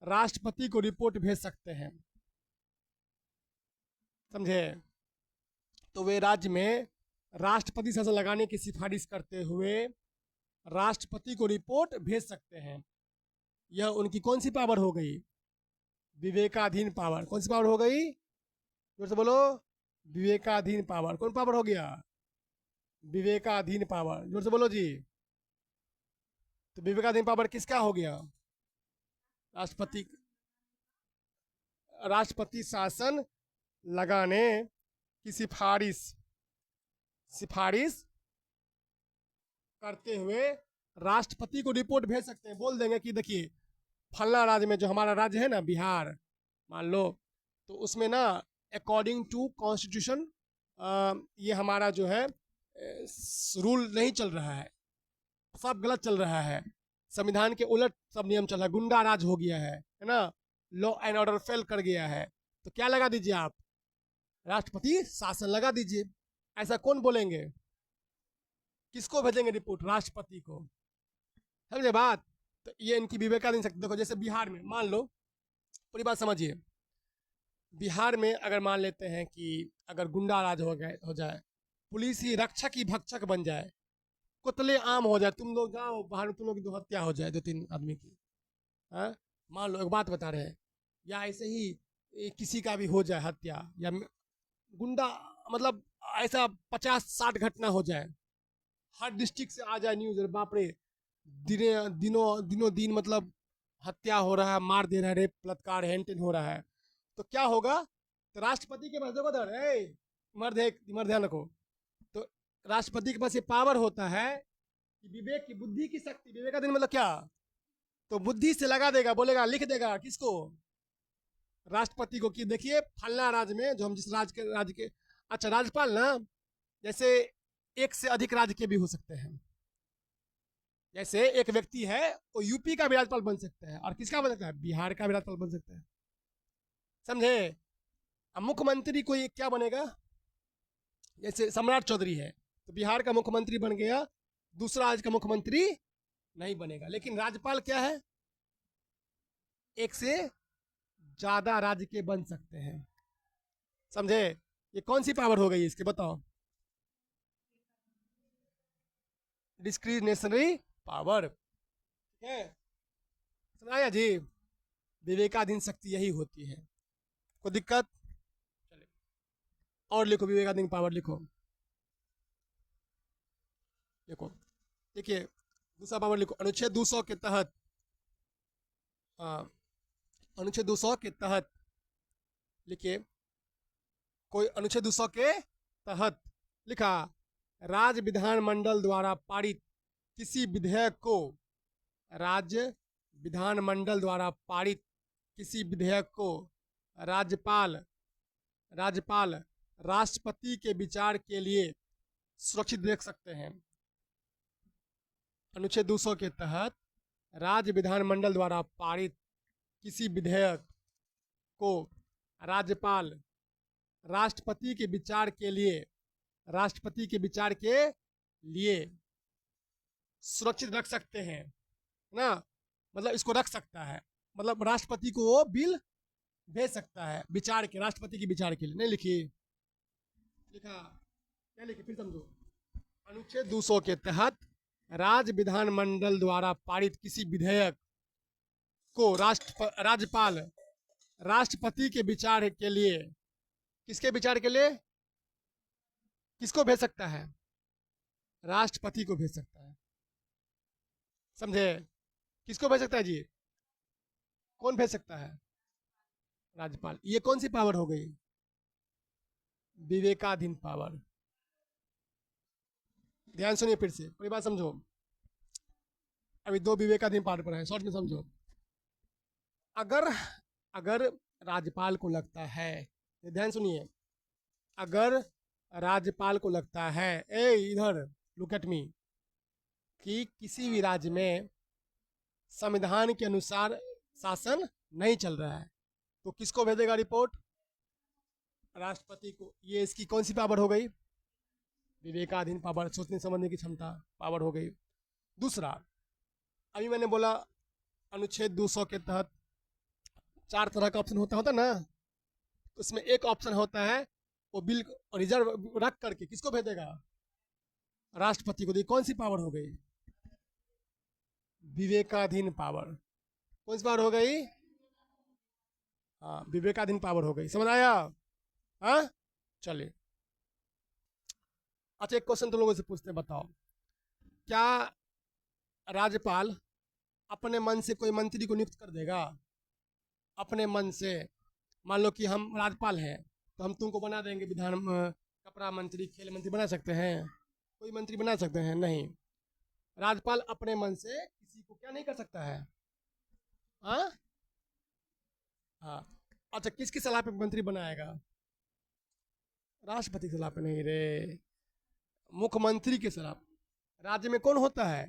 राष्ट्रपति को रिपोर्ट भेज सकते हैं। समझे? तो वे राज्य में राष्ट्रपति शासन लगाने की सिफारिश करते हुए राष्ट्रपति को रिपोर्ट भेज सकते हैं। यह उनकी कौन सी पावर हो गई? विवेकाधीन पावर। कौन सी पावर हो गई? जोर से बोलो। विवेकाधीन पावर। कौन पावर हो गया? विवेकाधीन पावर। जोर से बोलो जी। तो विवेकाधीन पावर किसका हो गया? राष्ट्रपति, राष्ट्रपति शासन लगाने की सिफारिश करते हुए राष्ट्रपति को रिपोर्ट भेज सकते हैं। बोल देंगे कि देखिए फलना राज्य में, जो हमारा राज्य है ना बिहार, मान लो, तो उसमें ना अकॉर्डिंग टू कॉन्स्टिट्यूशन ये हमारा जो है रूल नहीं चल रहा है, सब गलत चल रहा है, संविधान के उलट सब नियम चल रहा है, गुंडा राज हो गया है ना, लॉ एंड ऑर्डर फेल कर गया है, तो क्या लगा दीजिए आप? राष्ट्रपति शासन लगा दीजिए। ऐसा कौन बोलेंगे? किसको भेजेंगे रिपोर्ट? राष्ट्रपति को। समझे बात? तो ये इनकी विवेकाधीन शक्ति। देखो जैसे बिहार में मान लो, पूरी बात समझिए, बिहार में अगर मान लेते हैं कि अगर गुंडा राज हो जाए, पुलिस ही रक्षक ही भक्षक बन जाए, कुतले आम हो जाए, तुम लोग जाओ बाहर में, तुम लोग की दो हत्या हो जाए 2-3 आदमी की, हाँ मान लो, एक बात बता रहे हैं, या ऐसे ही किसी का भी हो जाए हत्या, या गुंडा मतलब ऐसा 50-60 घटना हो जाए, हर डिस्ट्रिक्ट से आ जाए न्यूज, बाप रे, दिनों दिन मतलब हत्या हो रहा है, मार दे रहा है, रेप बलात्कार हैंड टेन हो रहा है, तो क्या होगा? तो राष्ट्रपति के पास, देखो मर ध्यान रखो, तो राष्ट्रपति के पास ये पावर होता है कि विवेक की, बुद्धि की शक्ति, विवेकाधीन मतलब क्या? तो बुद्धि से लगा देगा, बोलेगा, लिख देगा किसको? राष्ट्रपति को, कि देखिए फलना राज्य में, जो हम जिस राज्य के, अच्छा राज्यपाल ना, जैसे एक से अधिक राज्य के भी हो सकते हैं, जैसे एक व्यक्ति है वो यूपी का भी राज्यपाल बन सकता है, और किसका बन सकता है? बिहार का भी राज्यपाल बन सकता है। समझे? अब मुख्यमंत्री कोई क्या बनेगा? जैसे सम्राट चौधरी है, तो बिहार का मुख्यमंत्री बन गया, दूसरा राज्य का मुख्यमंत्री नहीं बनेगा। लेकिन राज्यपाल क्या है? एक से ज्यादा राज्य के बन सकते हैं। समझे? ये कौन सी पावर हो गई इसके, बताओ? Discretionary power. ठीक है, समझाया जी? विवेकाधीन शक्ति यही होती है। कोई दिक्कत? चले और लिखो, विवेकाधीन पावर लिखो, देखो, देखिए दूसरा पावर लिखो, अनुच्छेद 200 के तहत, अनुच्छेद 200 के तहत लिखिए, कोई अनुच्छेद 200 के तहत लिखा, राज्य विधानमंडल द्वारा पारित किसी विधेयक को, राज्य विधानमंडल द्वारा पारित किसी विधेयक को राज्यपाल राष्ट्रपति के विचार के लिए सुरक्षित देख सकते हैं। अनुच्छेद 200 के तहत राज्य विधानमंडल द्वारा पारित किसी विधेयक को राज्यपाल राष्ट्रपति के विचार के लिए सुरक्षित रख सकते हैं ना। मतलब इसको रख सकता है, मतलब राष्ट्रपति को वो बिल भेज सकता है विचार के, राष्ट्रपति के विचार के लिए। नहीं लिखी? लिखा? क्या लिखी फिर समझो। अनुच्छेद 200 के तहत राज्य विधानमंडल द्वारा पारित किसी विधेयक को राज्यपाल राष्ट्रपति के विचार के लिए, किसके विचार के लिए, किसको भेज सकता है? राष्ट्रपति को भेज सकता है। समझे? किसको भेज सकता है जी? कौन भेज सकता है? राज्यपाल। ये कौन सी पावर हो गई? विवेकाधीन पावर। ध्यान सुनिए फिर से, पूरी बात समझो। अभी दो विवेकाधीन पावर पर है, शॉर्ट में समझो। अगर अगर राज्यपाल को लगता है, ध्यान सुनिए, अगर राज्यपाल को लगता है, ए इधर लुक एट मी, कि किसी भी राज्य में संविधान के अनुसार शासन नहीं चल रहा है, तो किसको भेजेगा रिपोर्ट? राष्ट्रपति को। ये इसकी कौन सी पावर हो गई? विवेकाधीन पावर, सोचने समझने की क्षमता पावर हो गई। दूसरा, अभी मैंने बोला अनुच्छेद 200 के तहत 4 तरह का ऑप्शन होता ना, तो उसमें एक ऑप्शन होता है वो बिल रिजर्व रख करके किसको भेजेगा? राष्ट्रपति को। दी कौन सी पावर हो गई? विवेकाधीन पावर। कौन सी पावर हो गई? हाँ, विवेकाधीन पावर हो गई। समझ आया? हाँ, चलिए। अच्छा, एक क्वेश्चन तुम लोगों से पूछते हैं, बताओ, क्या राज्यपाल अपने मन से कोई मंत्री को नियुक्त कर देगा? अपने मन से। मान लो कि हम राज्यपाल हैं, तो हम तुमको बना देंगे कपड़ा मंत्री, खेल मंत्री बना सकते हैं? कोई मंत्री बना सकते हैं? नहीं। राज्यपाल अपने मन से किसी को क्या नहीं कर सकता है? हाँ हाँ। अच्छा, किसकी सलाह पे मंत्री बनाएगा? राष्ट्रपति की सलाह पे नहीं रे, मुख्यमंत्री की सलाह। राज्य में कौन होता है?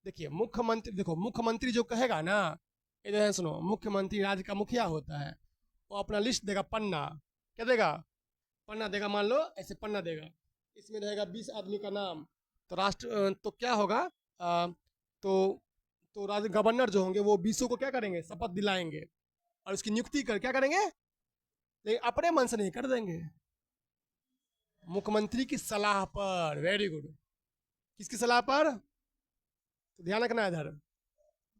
देखिए, मुख्यमंत्री, देखो मुख्यमंत्री जो कहेगा ना, इधर सुनो, मुख्यमंत्री राज्य का मुखिया होता है, वो अपना लिस्ट देगा, पन्ना। क्या देगा? पन्ना देगा। मान लो ऐसे पन्ना देगा, इसमें रहेगा 20 आदमी का नाम। तो तो क्या होगा? तो राज्य गवर्नर जो होंगे वो 20 को क्या करेंगे? शपथ दिलाएंगे, और उसकी नियुक्ति कर क्या करेंगे? लेकिन अपने मन से नहीं कर देंगे, मुख्यमंत्री की सलाह पर। Very good. किसकी सलाह पर? तो ध्यान रखना है इधर,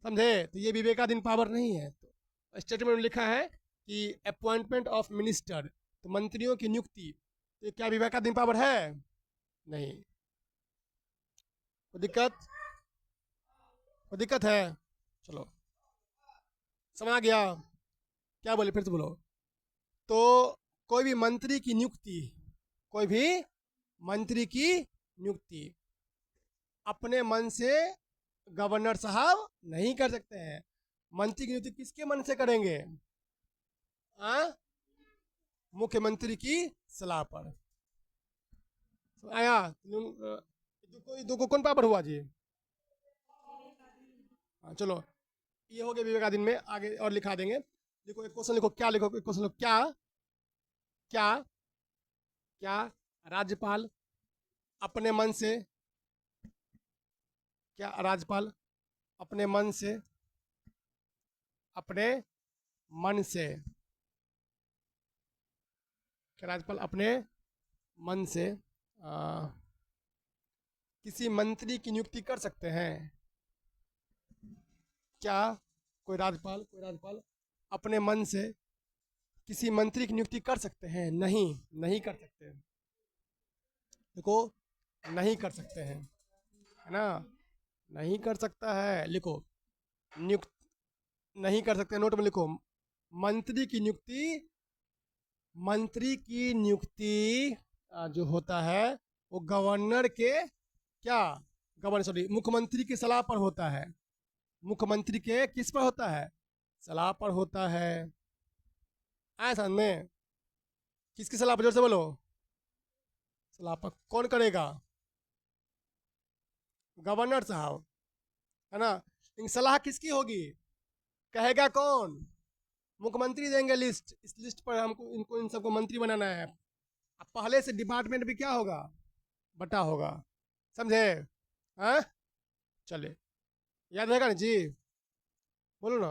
समझे? तो ये विवेकाधीन पावर नहीं है। तो स्टेटमेंट में लिखा है कि अपॉइंटमेंट ऑफ मिनिस्टर, तो मंत्रियों की नियुक्ति, तो ये क्या विवेकाधीन पावर है? नहीं। कोई दिक्कत? कोई दिक्कत है? चलो, समझ गया? क्या बोले फिर से बोलो। तो कोई भी मंत्री की नियुक्ति, कोई भी मंत्री की नियुक्ति अपने मन से गवर्नर साहब नहीं कर सकते हैं। मंत्री की नियुक्ति किसके मन से करेंगे? मुख्यमंत्री की सलाह पर। आया? दो को कौन पावर हुआ जी? हाँ, चलो, ये हो गया विवेकाधीन में। आगे और लिखा देंगे। देखो एक क्वेश्चन लिखो, क्या लिखो? एक क्वेश्चन लिखो, क्या क्या क्या राज्यपाल अपने मन से, क्या राज्यपाल अपने मन से, अपने मन से, क्या राज्यपाल अपने मन से किसी मंत्री की नियुक्ति कर सकते हैं? क्या कोई राज्यपाल अपने मन से किसी मंत्री की नियुक्ति कर सकते हैं? नहीं, नहीं कर सकते। देखो, नहीं कर सकते हैं, है ना? नहीं कर सकता है। लिखो, नियुक्त नहीं कर सकते, नोट में लिखो। मंत्री की नियुक्ति, मंत्री की नियुक्ति जो होता है वो गवर्नर के, क्या गवर्नर, सॉरी, मुख्यमंत्री की सलाह पर होता है। मुख्यमंत्री के किस पर होता है? सलाह पर होता है। आए समझ में? किसकी सलाह पर? जोर से बोलो। सलाह पर। कौन करेगा? गवर्नर साहब, है ना? इन सलाह किसकी होगी? कहेगा कौन? मुख्यमंत्री देंगे लिस्ट, इस लिस्ट पर हमको इनको इन सबको मंत्री बनाना है। अब पहले से डिपार्टमेंट भी क्या होगा, बटा होगा, समझे? हाँ, चले, याद रहेगा ना जी, बोलो ना,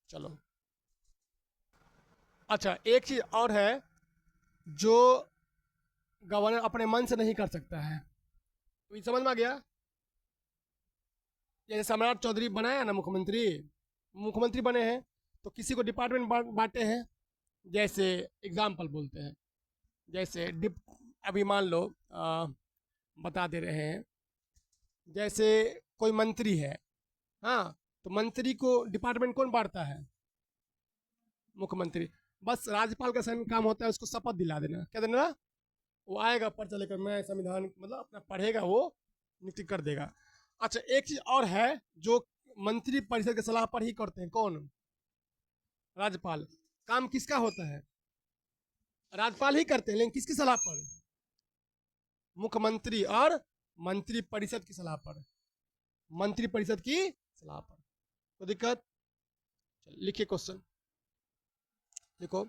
चलो। अच्छा, एक चीज और है जो गवर्नर अपने मन से नहीं कर सकता है, तो ये समझ में आ गया। जैसे सम्राट चौधरी बनाया ना मुख्यमंत्री, मुख्यमंत्री बने हैं तो किसी को डिपार्टमेंट बांटे हैं। जैसे एग्जाम्पल बोलते हैं, जैसे डिप, अभी मान लो बता दे रहे हैं, जैसे कोई मंत्री है, हाँ, तो मंत्री को डिपार्टमेंट कौन बांटता है? मुख्यमंत्री। बस राज्यपाल का सही काम होता है उसको शपथ दिला देना, क्या देना, वो आएगा पर्चा लेकर, मैं संविधान मतलब अपना पढ़ेगा, वो नियुक्ति कर देगा। अच्छा, एक चीज और है जो मंत्री परिषद की सलाह पर ही करते हैं, कौन? राज्यपाल। काम किसका होता है? राज्यपाल ही करते हैं, लेकिन किसकी सलाह पर? मुख्यमंत्री और मंत्री परिषद की सलाह पर, मंत्री परिषद की सलाह पर। तो दिक्कत, लिखिए क्वेश्चन, देखो,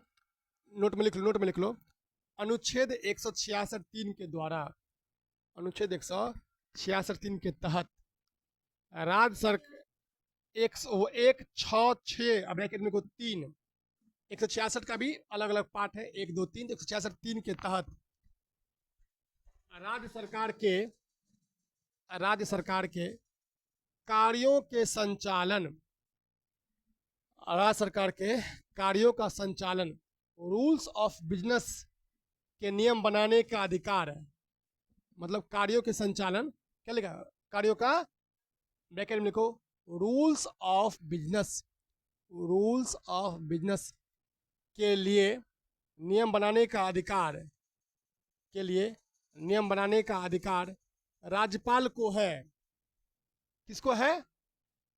नोट में लिख लो, नोट में लिख लो। अनुच्छेद 166(3) के द्वारा, अनुच्छेद 166(3) के तहत राज्य सरकार एक छः छः ब्रैकेट में को 3, 166 का भी अलग अलग पार्ट है, 1 2 3, 166(3) के तहत राज्य सरकार के, राज्य सरकार के कार्यों के संचालन, राज्य सरकार के कार्यों का संचालन, रूल्स ऑफ बिजनेस के नियम बनाने का अधिकार है। मतलब कार्यों के संचालन, क्या लिखा, कार्यों का, ब्रैकेट में लिखो, rules of business, rules of business के लिए नियम बनाने का अधिकार, के लिए नियम बनाने का अधिकार राज्यपाल को है। किसको है?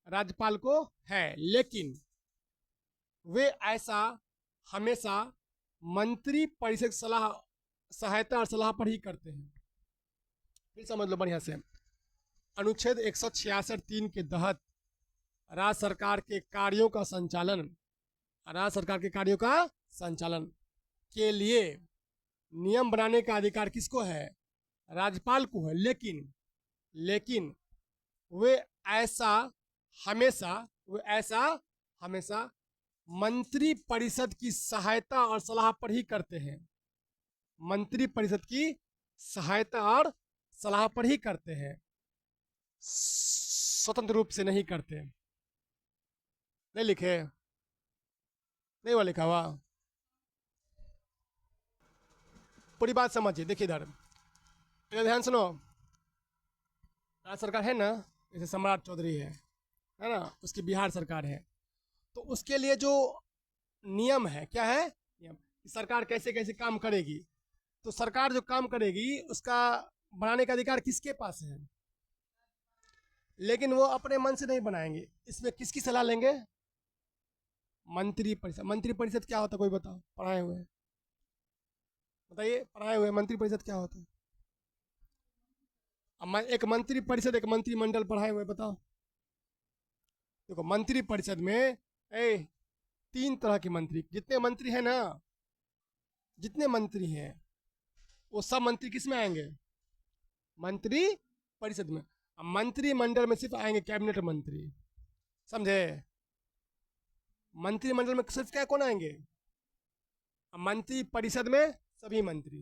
राज्यपाल को है, लेकिन वे ऐसा हमेशा मंत्री परिषद सलाह, सहायता और सलाह पर ही करते हैं। फिर समझ लो बढ़िया से, अनुच्छेद 166(3) के तहत राज्य सरकार के कार्यों का संचालन, राज्य सरकार के कार्यों का संचालन के लिए नियम बनाने का अधिकार किसको है? राज्यपाल को है, लेकिन वे ऐसा हमेशा, वे ऐसा हमेशा मंत्री परिषद की सहायता और सलाह पर ही करते हैं। मंत्री परिषद की सहायता और सलाह पर ही करते हैं, स्वतंत्र रूप से नहीं करते। नहीं लिखे, नहीं हुआ लिखा हुआ, पूरी बात समझिए। देखिए इधर, इधर ध्यान सुनो। राज्य सरकार है ना, जैसे सम्राट चौधरी है ना, उसकी बिहार सरकार है, तो उसके लिए जो नियम है, क्या है नियम, कि सरकार कैसे कैसे काम करेगी, तो सरकार जो काम करेगी उसका बनाने का अधिकार किसके पास है? लेकिन वो अपने मन से नहीं बनाएंगे, इसमें किसकी सलाह लेंगे? मंत्री परिषद। मंत्री परिषद क्या होता है, कोई बताओ, पढ़ाए हुए, बताइए, पढ़ाए हुए मंत्री परिषद क्या होता है? एक मंत्री परिषद, एक मंत्रिमंडल, पढ़ाए हुए, बताओ। देखो, मंत्री परिषद में 3 तरह के मंत्री, जितने मंत्री हैं ना, जितने मंत्री हैं वो सब मंत्री किस में आएंगे? मंत्री परिषद में। अब मंत्रिमंडल में सिर्फ आएंगे कैबिनेट मंत्री, समझे? मंत्रिमंडल में सिर्फ क्या, कौन आएंगे? अब मंत्री परिषद में सभी मंत्री,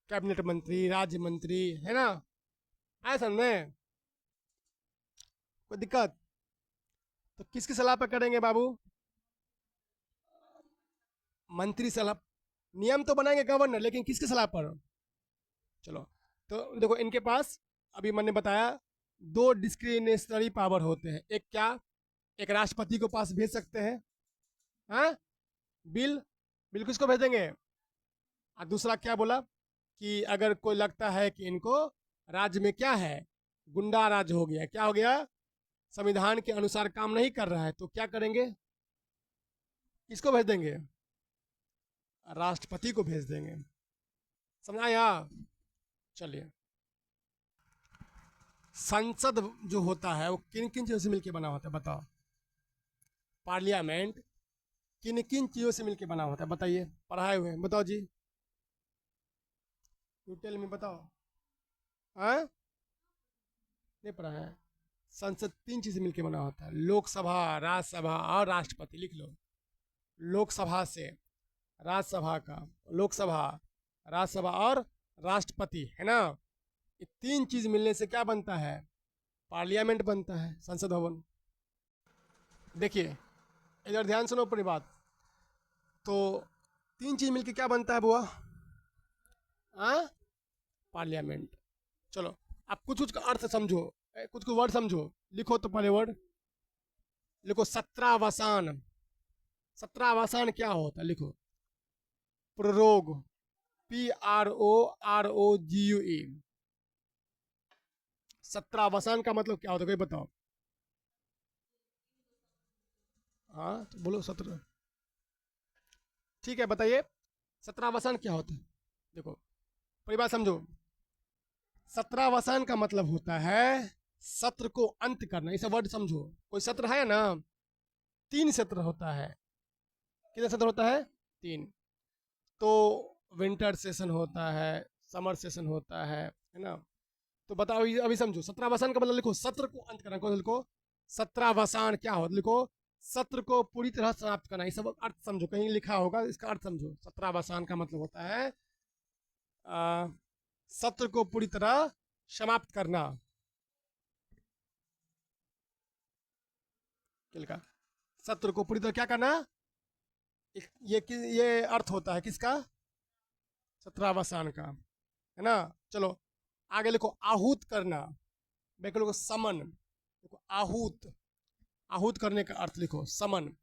कैबिनेट मंत्री, राज्य मंत्री, है ना, आए समझे? कोई दिक्कत? तो किसकी सलाह पर करेंगे बाबू? मंत्री सलाह। नियम तो बनाएंगे गवर्नर, लेकिन किसकी सलाह पर? चलो, तो देखो इनके पास, अभी मैंने बताया, 2 डिस्क्रिशनरी पावर होते हैं। एक क्या, एक राष्ट्रपति को पास भेज सकते हैं, हाँ, बिल, बिल किसको भेजेंगे? और दूसरा क्या बोला, कि अगर कोई लगता है कि इनको राज्य में क्या है, गुंडा राज हो गया, क्या हो गया, संविधान के अनुसार काम नहीं कर रहा है, तो क्या करेंगे? किसको भेज देंगे? राष्ट्रपति को भेज देंगे। समझाया? चलिए, संसद जो होता है वो किन किन चीजों से मिलकर बना होता है, बताओ। पार्लियामेंट किन किन चीज़ों से मिलकर बना होता है? बताइए, पढ़ाए हुए हैं, बताओ जी, यू टेल मी, बताओ। हाँ, नहीं पढ़ा है। संसद 3 चीज़ से मिलकर बना होता है, लोकसभा, राज्यसभा और राष्ट्रपति। लिख लो, लोकसभा से, राज्यसभा का, लोकसभा, राज्यसभा और राष्ट्रपति, है ना। ये 3 चीज़ मिलने से क्या बनता है? पार्लियामेंट बनता है, संसद भवन। देखिए इधर ध्यान सुनो अपनी बात। तो 3 चीज़ मिलके क्या बनता है बुआ? हाँ, पार्लियामेंट। चलो, आप कुछ कुछ का अर्थ समझो, कुछ कुछ वर्ड समझो। लिखो तो पहले वर्ड लिखो, सत्रावसान। सत्रावसान क्या होता है? लिखो, प्ररोग, PROROGUE। सत्रावसान का मतलब क्या होता है, कोई बताओ? हाँ तो बोलो, सत्र, ठीक है बताइए, सत्रावसान क्या होता है? देखो पूरी बात समझो। सत्रावसान का मतलब होता है सत्र को अंत करना। इसे वर्ड समझो। कोई सत्र है ना, 3 सत्र होता है। कितने सत्र होता है? 3। तो विंटर सेशन होता है, समर सेशन होता है ना। तो बताओ, अभी समझो, सत्रावसान का मतलब लिखो, सत्र को अंत करना। कौन लिखो? सत्रावसान क्या होता? लिखो, सत्र को पूरी तरह समाप्त करना। ये सब अर्थ समझो, कहीं लिखा होगा, इसका अर्थ समझो। सत्रावसान का मतलब होता है सत्र को पूरी तरह समाप्त करना। क्या लिखा? सत्र को पूरी तरह क्या करना? ये अर्थ होता है किसका? सत्रावसान का, है ना। चलो आगे लिखो, आहूत करना। देखो लिखो, समन। देखो, आहूत, आहूत करने का अर्थ लिखो, समन,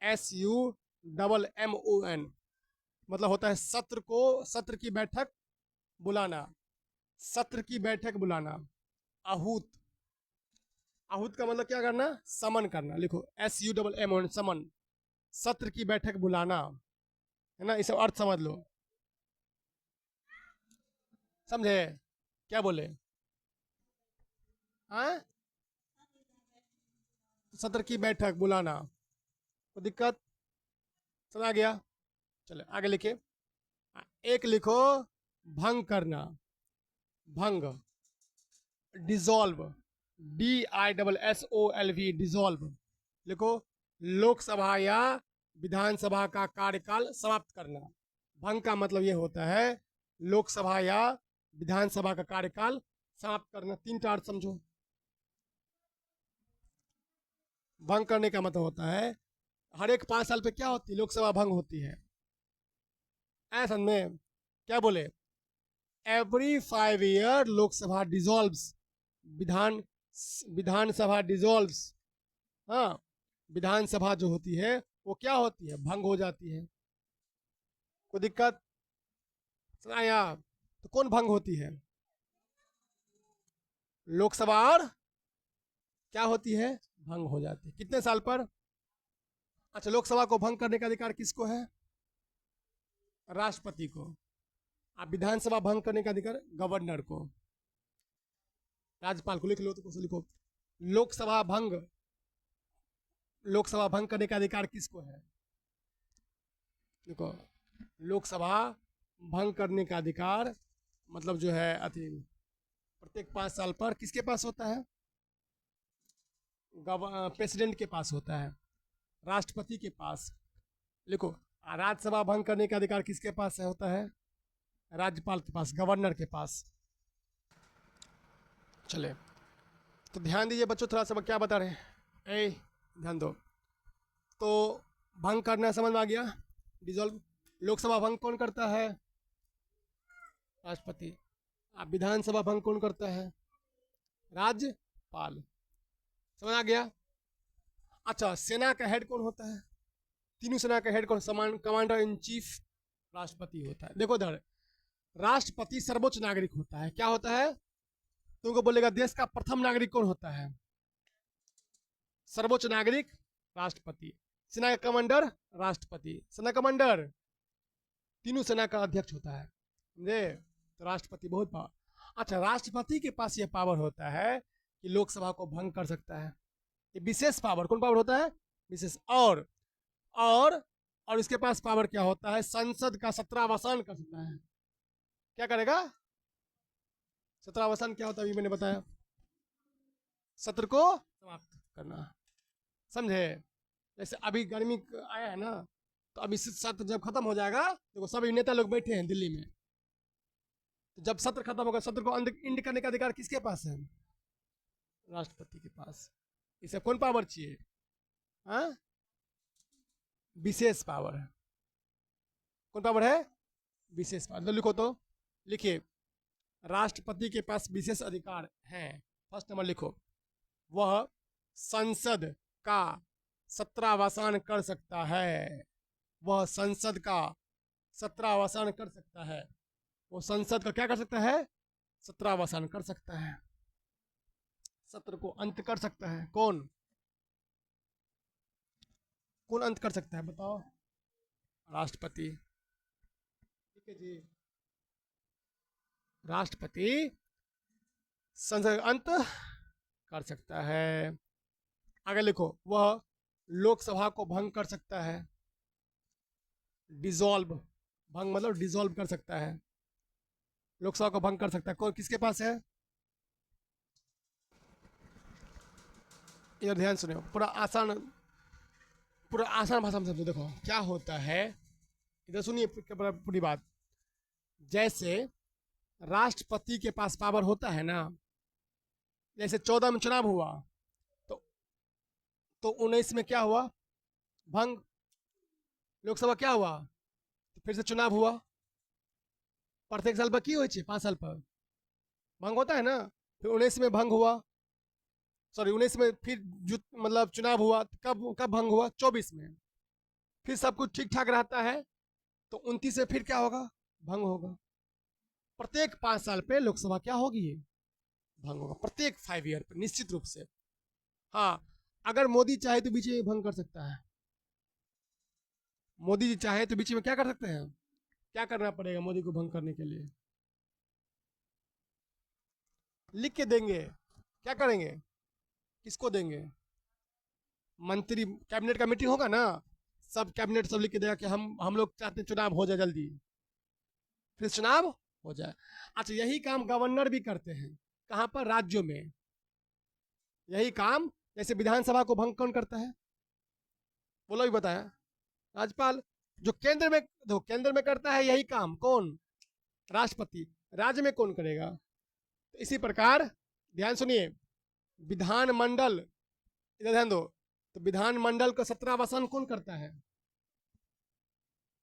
SUMMON। मतलब होता है सत्र को, सत्र की बैठक बुलाना, सत्र की बैठक बुलाना। आहूत, आहूत का मतलब क्या करना? समन करना। लिखो, SUMMON, समन, सत्र की बैठक बुलाना, है ना। इसे अर्थ समझ लो, समझे? क्या बोले? हाँ, सत्र की बैठक बुलाना, कोई दिक्कत? समझ आ गया? चलो आगे लिखे। एक लिखो, भंग करना, भंग, डिसॉल्व, DISSOLV, डिसॉल्व। लिखो, लोकसभा या विधानसभा का कार्यकाल समाप्त करना। भंग का मतलब यह होता है लोकसभा या विधानसभा का कार्यकाल समाप्त करना। 3 अर्थ समझो। भंग करने का मतलब होता है हर एक 5 साल पे क्या होती है? लोकसभा भंग होती है। ऐसा में क्या बोले? एवरी 5 ईयर लोकसभा डिसॉल्व्स, विधान, विधानसभा डिसॉल्व्स। हाँ, विधानसभा जो होती है वो क्या होती है? भंग हो जाती है। कोई दिक्कत? सुनाया? तो कौन भंग होती है? लोकसभा, और क्या होती है? भंग हो जाती है। कितने साल पर? अच्छा, लोकसभा को भंग करने का अधिकार किसको है? राष्ट्रपति को। आप विधानसभा भंग करने का अधिकार गवर्नर को, राज्यपाल को। लिख लो, तो लिखो, लोकसभा भंग, लोकसभा भंग करने का अधिकार किसको है? देखो, लोकसभा भंग करने का अधिकार मतलब जो है अति प्रत्येक 5 साल पर किसके पास होता है? प्रेसिडेंट के पास होता है, राष्ट्रपति के पास। लिखो, राज्यसभा भंग करने का अधिकार किसके पास है? होता है राज्यपाल के पास, गवर्नर के पास। चले, तो ध्यान दीजिए बच्चों, थोड़ा सा क्या बता रहे हैं, ए ध्यान दो। तो भंग करना समझ में आ गया, डिसॉल्व। लोकसभा भंग कौन करता है? राष्ट्रपति। अब विधानसभा भंग कौन करता है? राज्यपाल। समझ आ गया? अच्छा, सेना का हेड कौन होता है? तीनों सेना का हेड कौन? समान कमांडर इन चीफ राष्ट्रपति होता है। देखो इधर, राष्ट्रपति सर्वोच्च नागरिक होता है। क्या होता है? तुमको बोलेगा देश का प्रथम नागरिक कौन होता है? सर्वोच्च नागरिक राष्ट्रपति। सेना का कमांडर राष्ट्रपति। सेना कमांडर तीनों सेना का अध्यक्ष होता है, समझे? तो राष्ट्रपति बहुत पावर। अच्छा, राष्ट्रपति के पास यह पावर होता है कि लोकसभा को भंग कर सकता है। ये विशेष पावर, कौन पावर होता है? विशेष और इसके पास पावर क्या होता है, संसद का सत्रावसान कर सकता है। क्या करेगा, सत्रावसान क्या होता है अभी मैंने बताया, सत्र को समाप्त करना, समझे। जैसे अभी गर्मी आया है ना, तो अभी सत्र जब खत्म हो जाएगा, देखो सभी नेता लोग बैठे हैं दिल्ली में, तो जब सत्र खत्म होगा, सत्र को इंड करने का अधिकार किसके पास है, राष्ट्रपति के पास। इसे कौन पावर चाहिए, हाँ, विशेष पावर है। कौन पावर है, विशेष पावर। तो लिखो, तो लिखिए, राष्ट्रपति के पास विशेष अधिकार है। फर्स्ट नंबर लिखो, वह संसद का सत्रावसान कर सकता है। वह संसद का सत्रावसान कर सकता है। वो संसद का क्या कर सकता है, सत्रावसान कर सकता है, सत्र को अंत कर सकता है। कौन कौन अंत कर सकता है बताओ, राष्ट्रपति। ठीक है जी, राष्ट्रपति संसद अंत कर सकता है। आगे लिखो, वह लोकसभा को भंग कर सकता है। डिसॉल्व, भंग मतलब डिसॉल्व कर सकता है, लोकसभा को भंग कर सकता है। कौन, किसके पास है, इधर ध्यान सुनो, पूरा आसान भाषा में समझो। देखो क्या होता है, इधर सुनिए पूरी बात। जैसे राष्ट्रपति के पास पावर होता है ना, जैसे 14 में चुनाव हुआ, तो 19 में क्या हुआ, भंग, लोकसभा क्या हुआ, तो फिर से चुनाव हुआ, प्रत्येक साल पर की हो 5 साल पर भंग होता है ना। फिर 19 में भंग हुआ, सॉरी 19 में फिर मतलब चुनाव हुआ, कब कब भंग हुआ, 24 में। फिर सब कुछ ठीक ठाक रहता है, तो 29 में फिर क्या होगा, भंग होगा। प्रत्येक 5 साल पे लोकसभा क्या होगी, भंग होगा, प्रत्येक 5 ईयर पे निश्चित रूप से। हाँ, अगर मोदी चाहे तो बीच में भंग कर सकता है। मोदी जी चाहे तो बीच में क्या कर सकते हैं, क्या करना पड़ेगा मोदी को भंग करने के लिए, लिख के देंगे। क्या करेंगे, किसको देंगे, मंत्री, कैबिनेट का मीटिंग होगा ना, सब कैबिनेट सब लिख के देगा कि हम लोग चाहते हैं चुनाव हो जाए जल्दी, फिर चुनाव हो जाए। अच्छा, यही काम गवर्नर भी करते हैं, कहाँ पर, राज्यों में। यही काम, जैसे विधानसभा को भंग कौन करता है, बोलो भी बताया, राज्यपाल। जो केंद्र में, देखो केंद्र में करता है यही काम कौन, राष्ट्रपति। राज्य में कौन करेगा, तो इसी प्रकार ध्यान सुनिए, विधानमंडल, इधर ध्यान दो, तो विधानमंडल का सत्रावसान कौन करता है,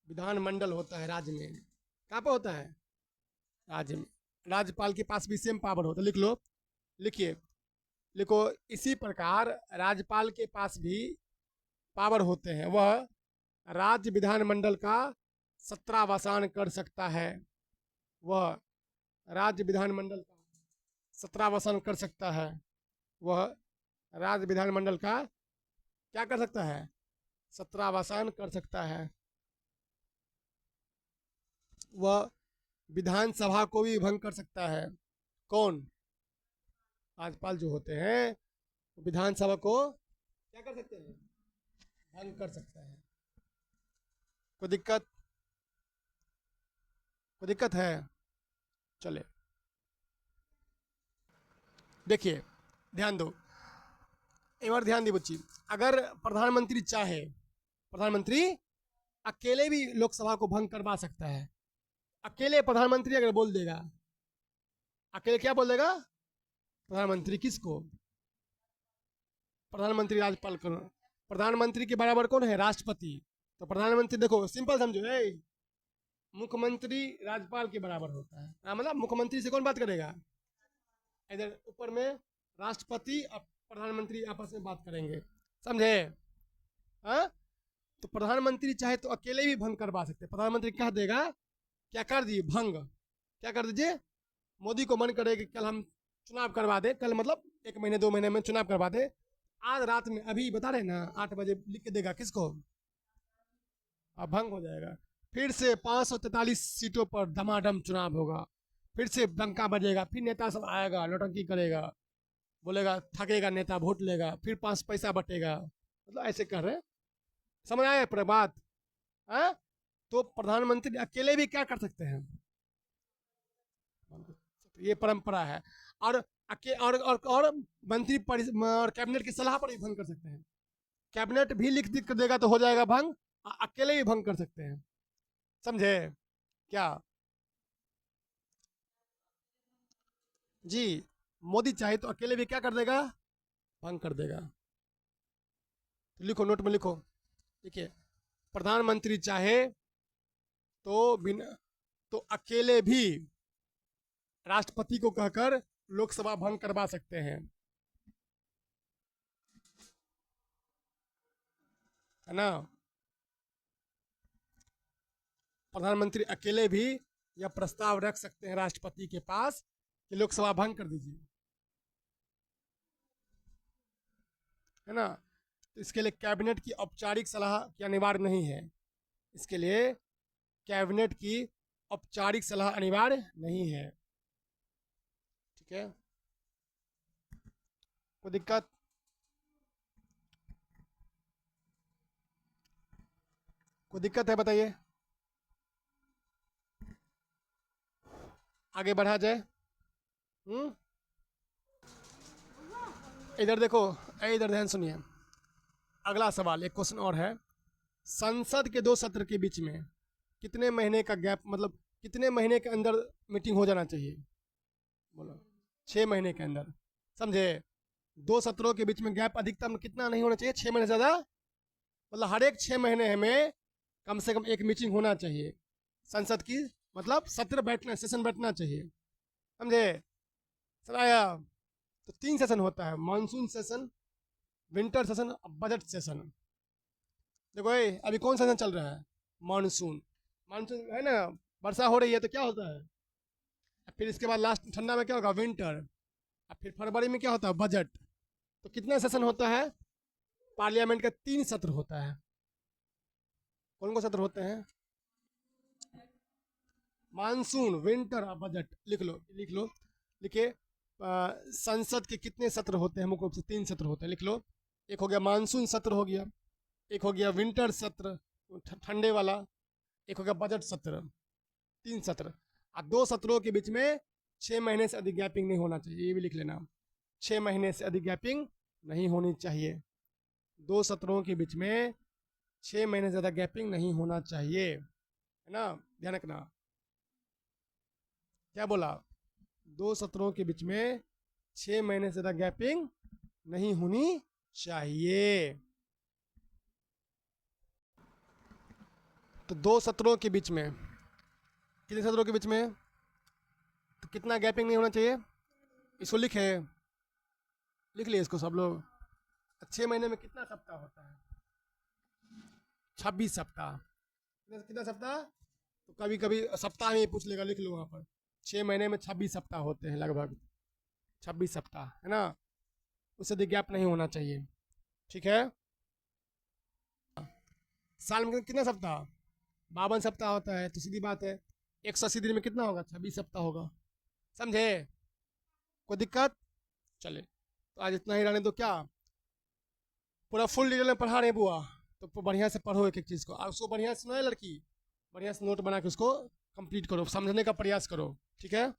विधानमंडल होता है राज्य में। कहाँ पर होता है, राज्य में। राज्यपाल के पास भी सेम पावर होता है, लिख लो, लिखिए, लिखो, इसी प्रकार राज्यपाल के पास भी पावर होते हैं। वह राज्य विधानमंडल का सत्रावसान कर सकता है। वह राज्य विधानमंडल का सत्रावसान कर सकता है। वह राज्य विधानमंडल का क्या कर सकता है, सत्रावसान कर सकता है। वह विधानसभा को भी भंग कर सकता है। कौन, राज्यपाल जो होते हैं, विधानसभा को क्या कर सकते हैं, भंग कर सकता है। कोई दिक्कत, कोई दिक्कत है, चले देखिए, ध्यान दो, एक बार ध्यान दी बच्ची। अगर प्रधानमंत्री चाहे, प्रधानमंत्री अकेले भी लोकसभा को भंग करवा सकता है। अकेले प्रधानमंत्री अगर बोल देगा, अकेले क्या बोल देगा, प्रधानमंत्री किसको, प्रधानमंत्री राज्यपाल को। प्रधानमंत्री के बराबर कौन है, राष्ट्रपति। तो प्रधानमंत्री देखो सिंपल समझो, मुख्यमंत्री राज्यपाल के बराबर होता है। मतलब मुख्यमंत्री से कौन बात करेगा, इधर ऊपर में राष्ट्रपति और प्रधानमंत्री आपस में बात करेंगे, समझे। हाँ, तो प्रधानमंत्री चाहे तो अकेले भी भंग करवा सकते। प्रधानमंत्री कह देगा, क्या कर दिए, भंग, क्या कर दीजिए, मोदी को मन करे कि कल हम चुनाव करवा दे, कल मतलब 1 महीने 2 महीने में चुनाव करवा दे, आज रात में, अभी बता रहे ना 8 बजे लिख के देगा किसको, अब भंग हो जाएगा। फिर से 543 सीटों पर धमाधम चुनाव होगा, फिर से डंका बजेगा, फिर नेता सब आएगा, नौटंकी करेगा, बोलेगा थकेगा नेता, वोट लेगा, फिर 5 पैसा बटेगा, मतलब ऐसे कह रहे हैं, समझ आए पर बात? हाँ, तो प्रधानमंत्री अकेले भी क्या कर सकते हैं, ये परंपरा है। और और मंत्री और कैबिनेट की सलाह पर भी भंग कर सकते हैं। कैबिनेट भी लिख दिख कर देगा तो हो जाएगा भंग, अकेले भी भंग कर सकते हैं, समझे क्या? जी, मोदी चाहे तो अकेले भी क्या कर देगा, भंग कर देगा। तो लिखो, नोट में लिखो, देखिए, प्रधानमंत्री चाहे तो बिना, तो अकेले भी राष्ट्रपति को कहकर लोकसभा भंग करवा सकते हैं, है ना? प्रधानमंत्री अकेले भी यह प्रस्ताव रख सकते हैं राष्ट्रपति के पास कि लोकसभा भंग कर दीजिए, है ना? तो इसके लिए कैबिनेट की औपचारिक सलाह की अनिवार्य नहीं है, इसके लिए कैबिनेट की औपचारिक सलाह अनिवार्य नहीं है, ठीक है? कोई दिक्कत? कोई दिक्कत है बताइए, आगे बढ़ा जाए। इधर देखो, इधर ध्यान सुनिए, अगला सवाल, एक क्वेश्चन और है। संसद के 2 सत्र के बीच में कितने महीने का गैप, मतलब कितने महीने के अंदर मीटिंग हो जाना चाहिए, बोलो? 6 महीने के अंदर, समझे? 2 सत्रों के बीच में गैप अधिकतम कितना नहीं होना चाहिए, 6 महीने से ज़्यादा, मतलब हर एक 6 महीने हमें कम से कम एक मीटिंग होना चाहिए संसद की, मतलब सत्र बैठना, सेशन बैठना चाहिए, समझे? सर आया? तो 3 सेशन होता है, monsoon session, winter session, budget session. देखो अभी कौन सेशन चल रहा है, मानसून। मानसून है ना, वर्षा हो रही है तो क्या होता है, फिर इसके बाद लास्ट ठंडा में क्या होगा, विंटर, और फिर फरवरी में क्या होता है, बजट। तो कितना सेशन होता है, पार्लियामेंट का 3 सत्र होता है। कौन कौन सत्र होते हैं, मानसून, विंटर और बजट। लिख लो, लिख लो, लिखिए, संसद के कितने सत्र होते हैं, मुख्य रूप से 3 सत्र होते हैं, लिख लो। एक हो गया मानसून सत्र हो गया, एक हो गया विंटर सत्र ठंडे वाला, एक हो गया बजट सत्र, 3 सत्र। और 2 सत्रों के बीच में 6 महीने से अधिक गैपिंग नहीं होना चाहिए, ये भी लिख लेना, 6 महीने से अधिक गैपिंग नहीं होनी चाहिए, 2 सत्रों के बीच में 6 महीने से ज़्यादा गैपिंग नहीं होना चाहिए, है ना? ध्यान रखना, क्या बोला, 2 सत्रों के बीच में 6 महीने से ज़्यादा गैपिंग नहीं होनी चाहिए। तो 2 सत्रों के बीच में, कितने सत्रों के बीच में, तो कितना गैपिंग नहीं होना चाहिए, इसको लिखे, लिख लिए इसको सब लोग। 6 महीने में कितना सप्ताह होता है, 26 सप्ताह। कितना सप्ताह, तो कभी कभी सप्ताह में पूछ लेगा, लिख लो वहाँ पर। 6 महीने में 26 सप्ताह होते हैं, लगभग 26 सप्ताह, है ना? उससे अधिक गैप नहीं होना चाहिए, ठीक है? साल में कितना सप्ताह, 52 सप्ताह होता है, तो सीधी बात है 180 दिन में कितना होगा, 26 सप्ताह होगा, समझे? कोई दिक्कत? चले, तो आज इतना ही रहने दो, क्या पूरा फुल डिटेल में पढ़ा रहे बुआ, तो बढ़िया से पढ़ो एक एक चीज़ को, और उसको बढ़िया से सुनाए लड़की, बढ़िया से नोट बना के उसको कंप्लीट करो, समझने का प्रयास करो, ठीक है?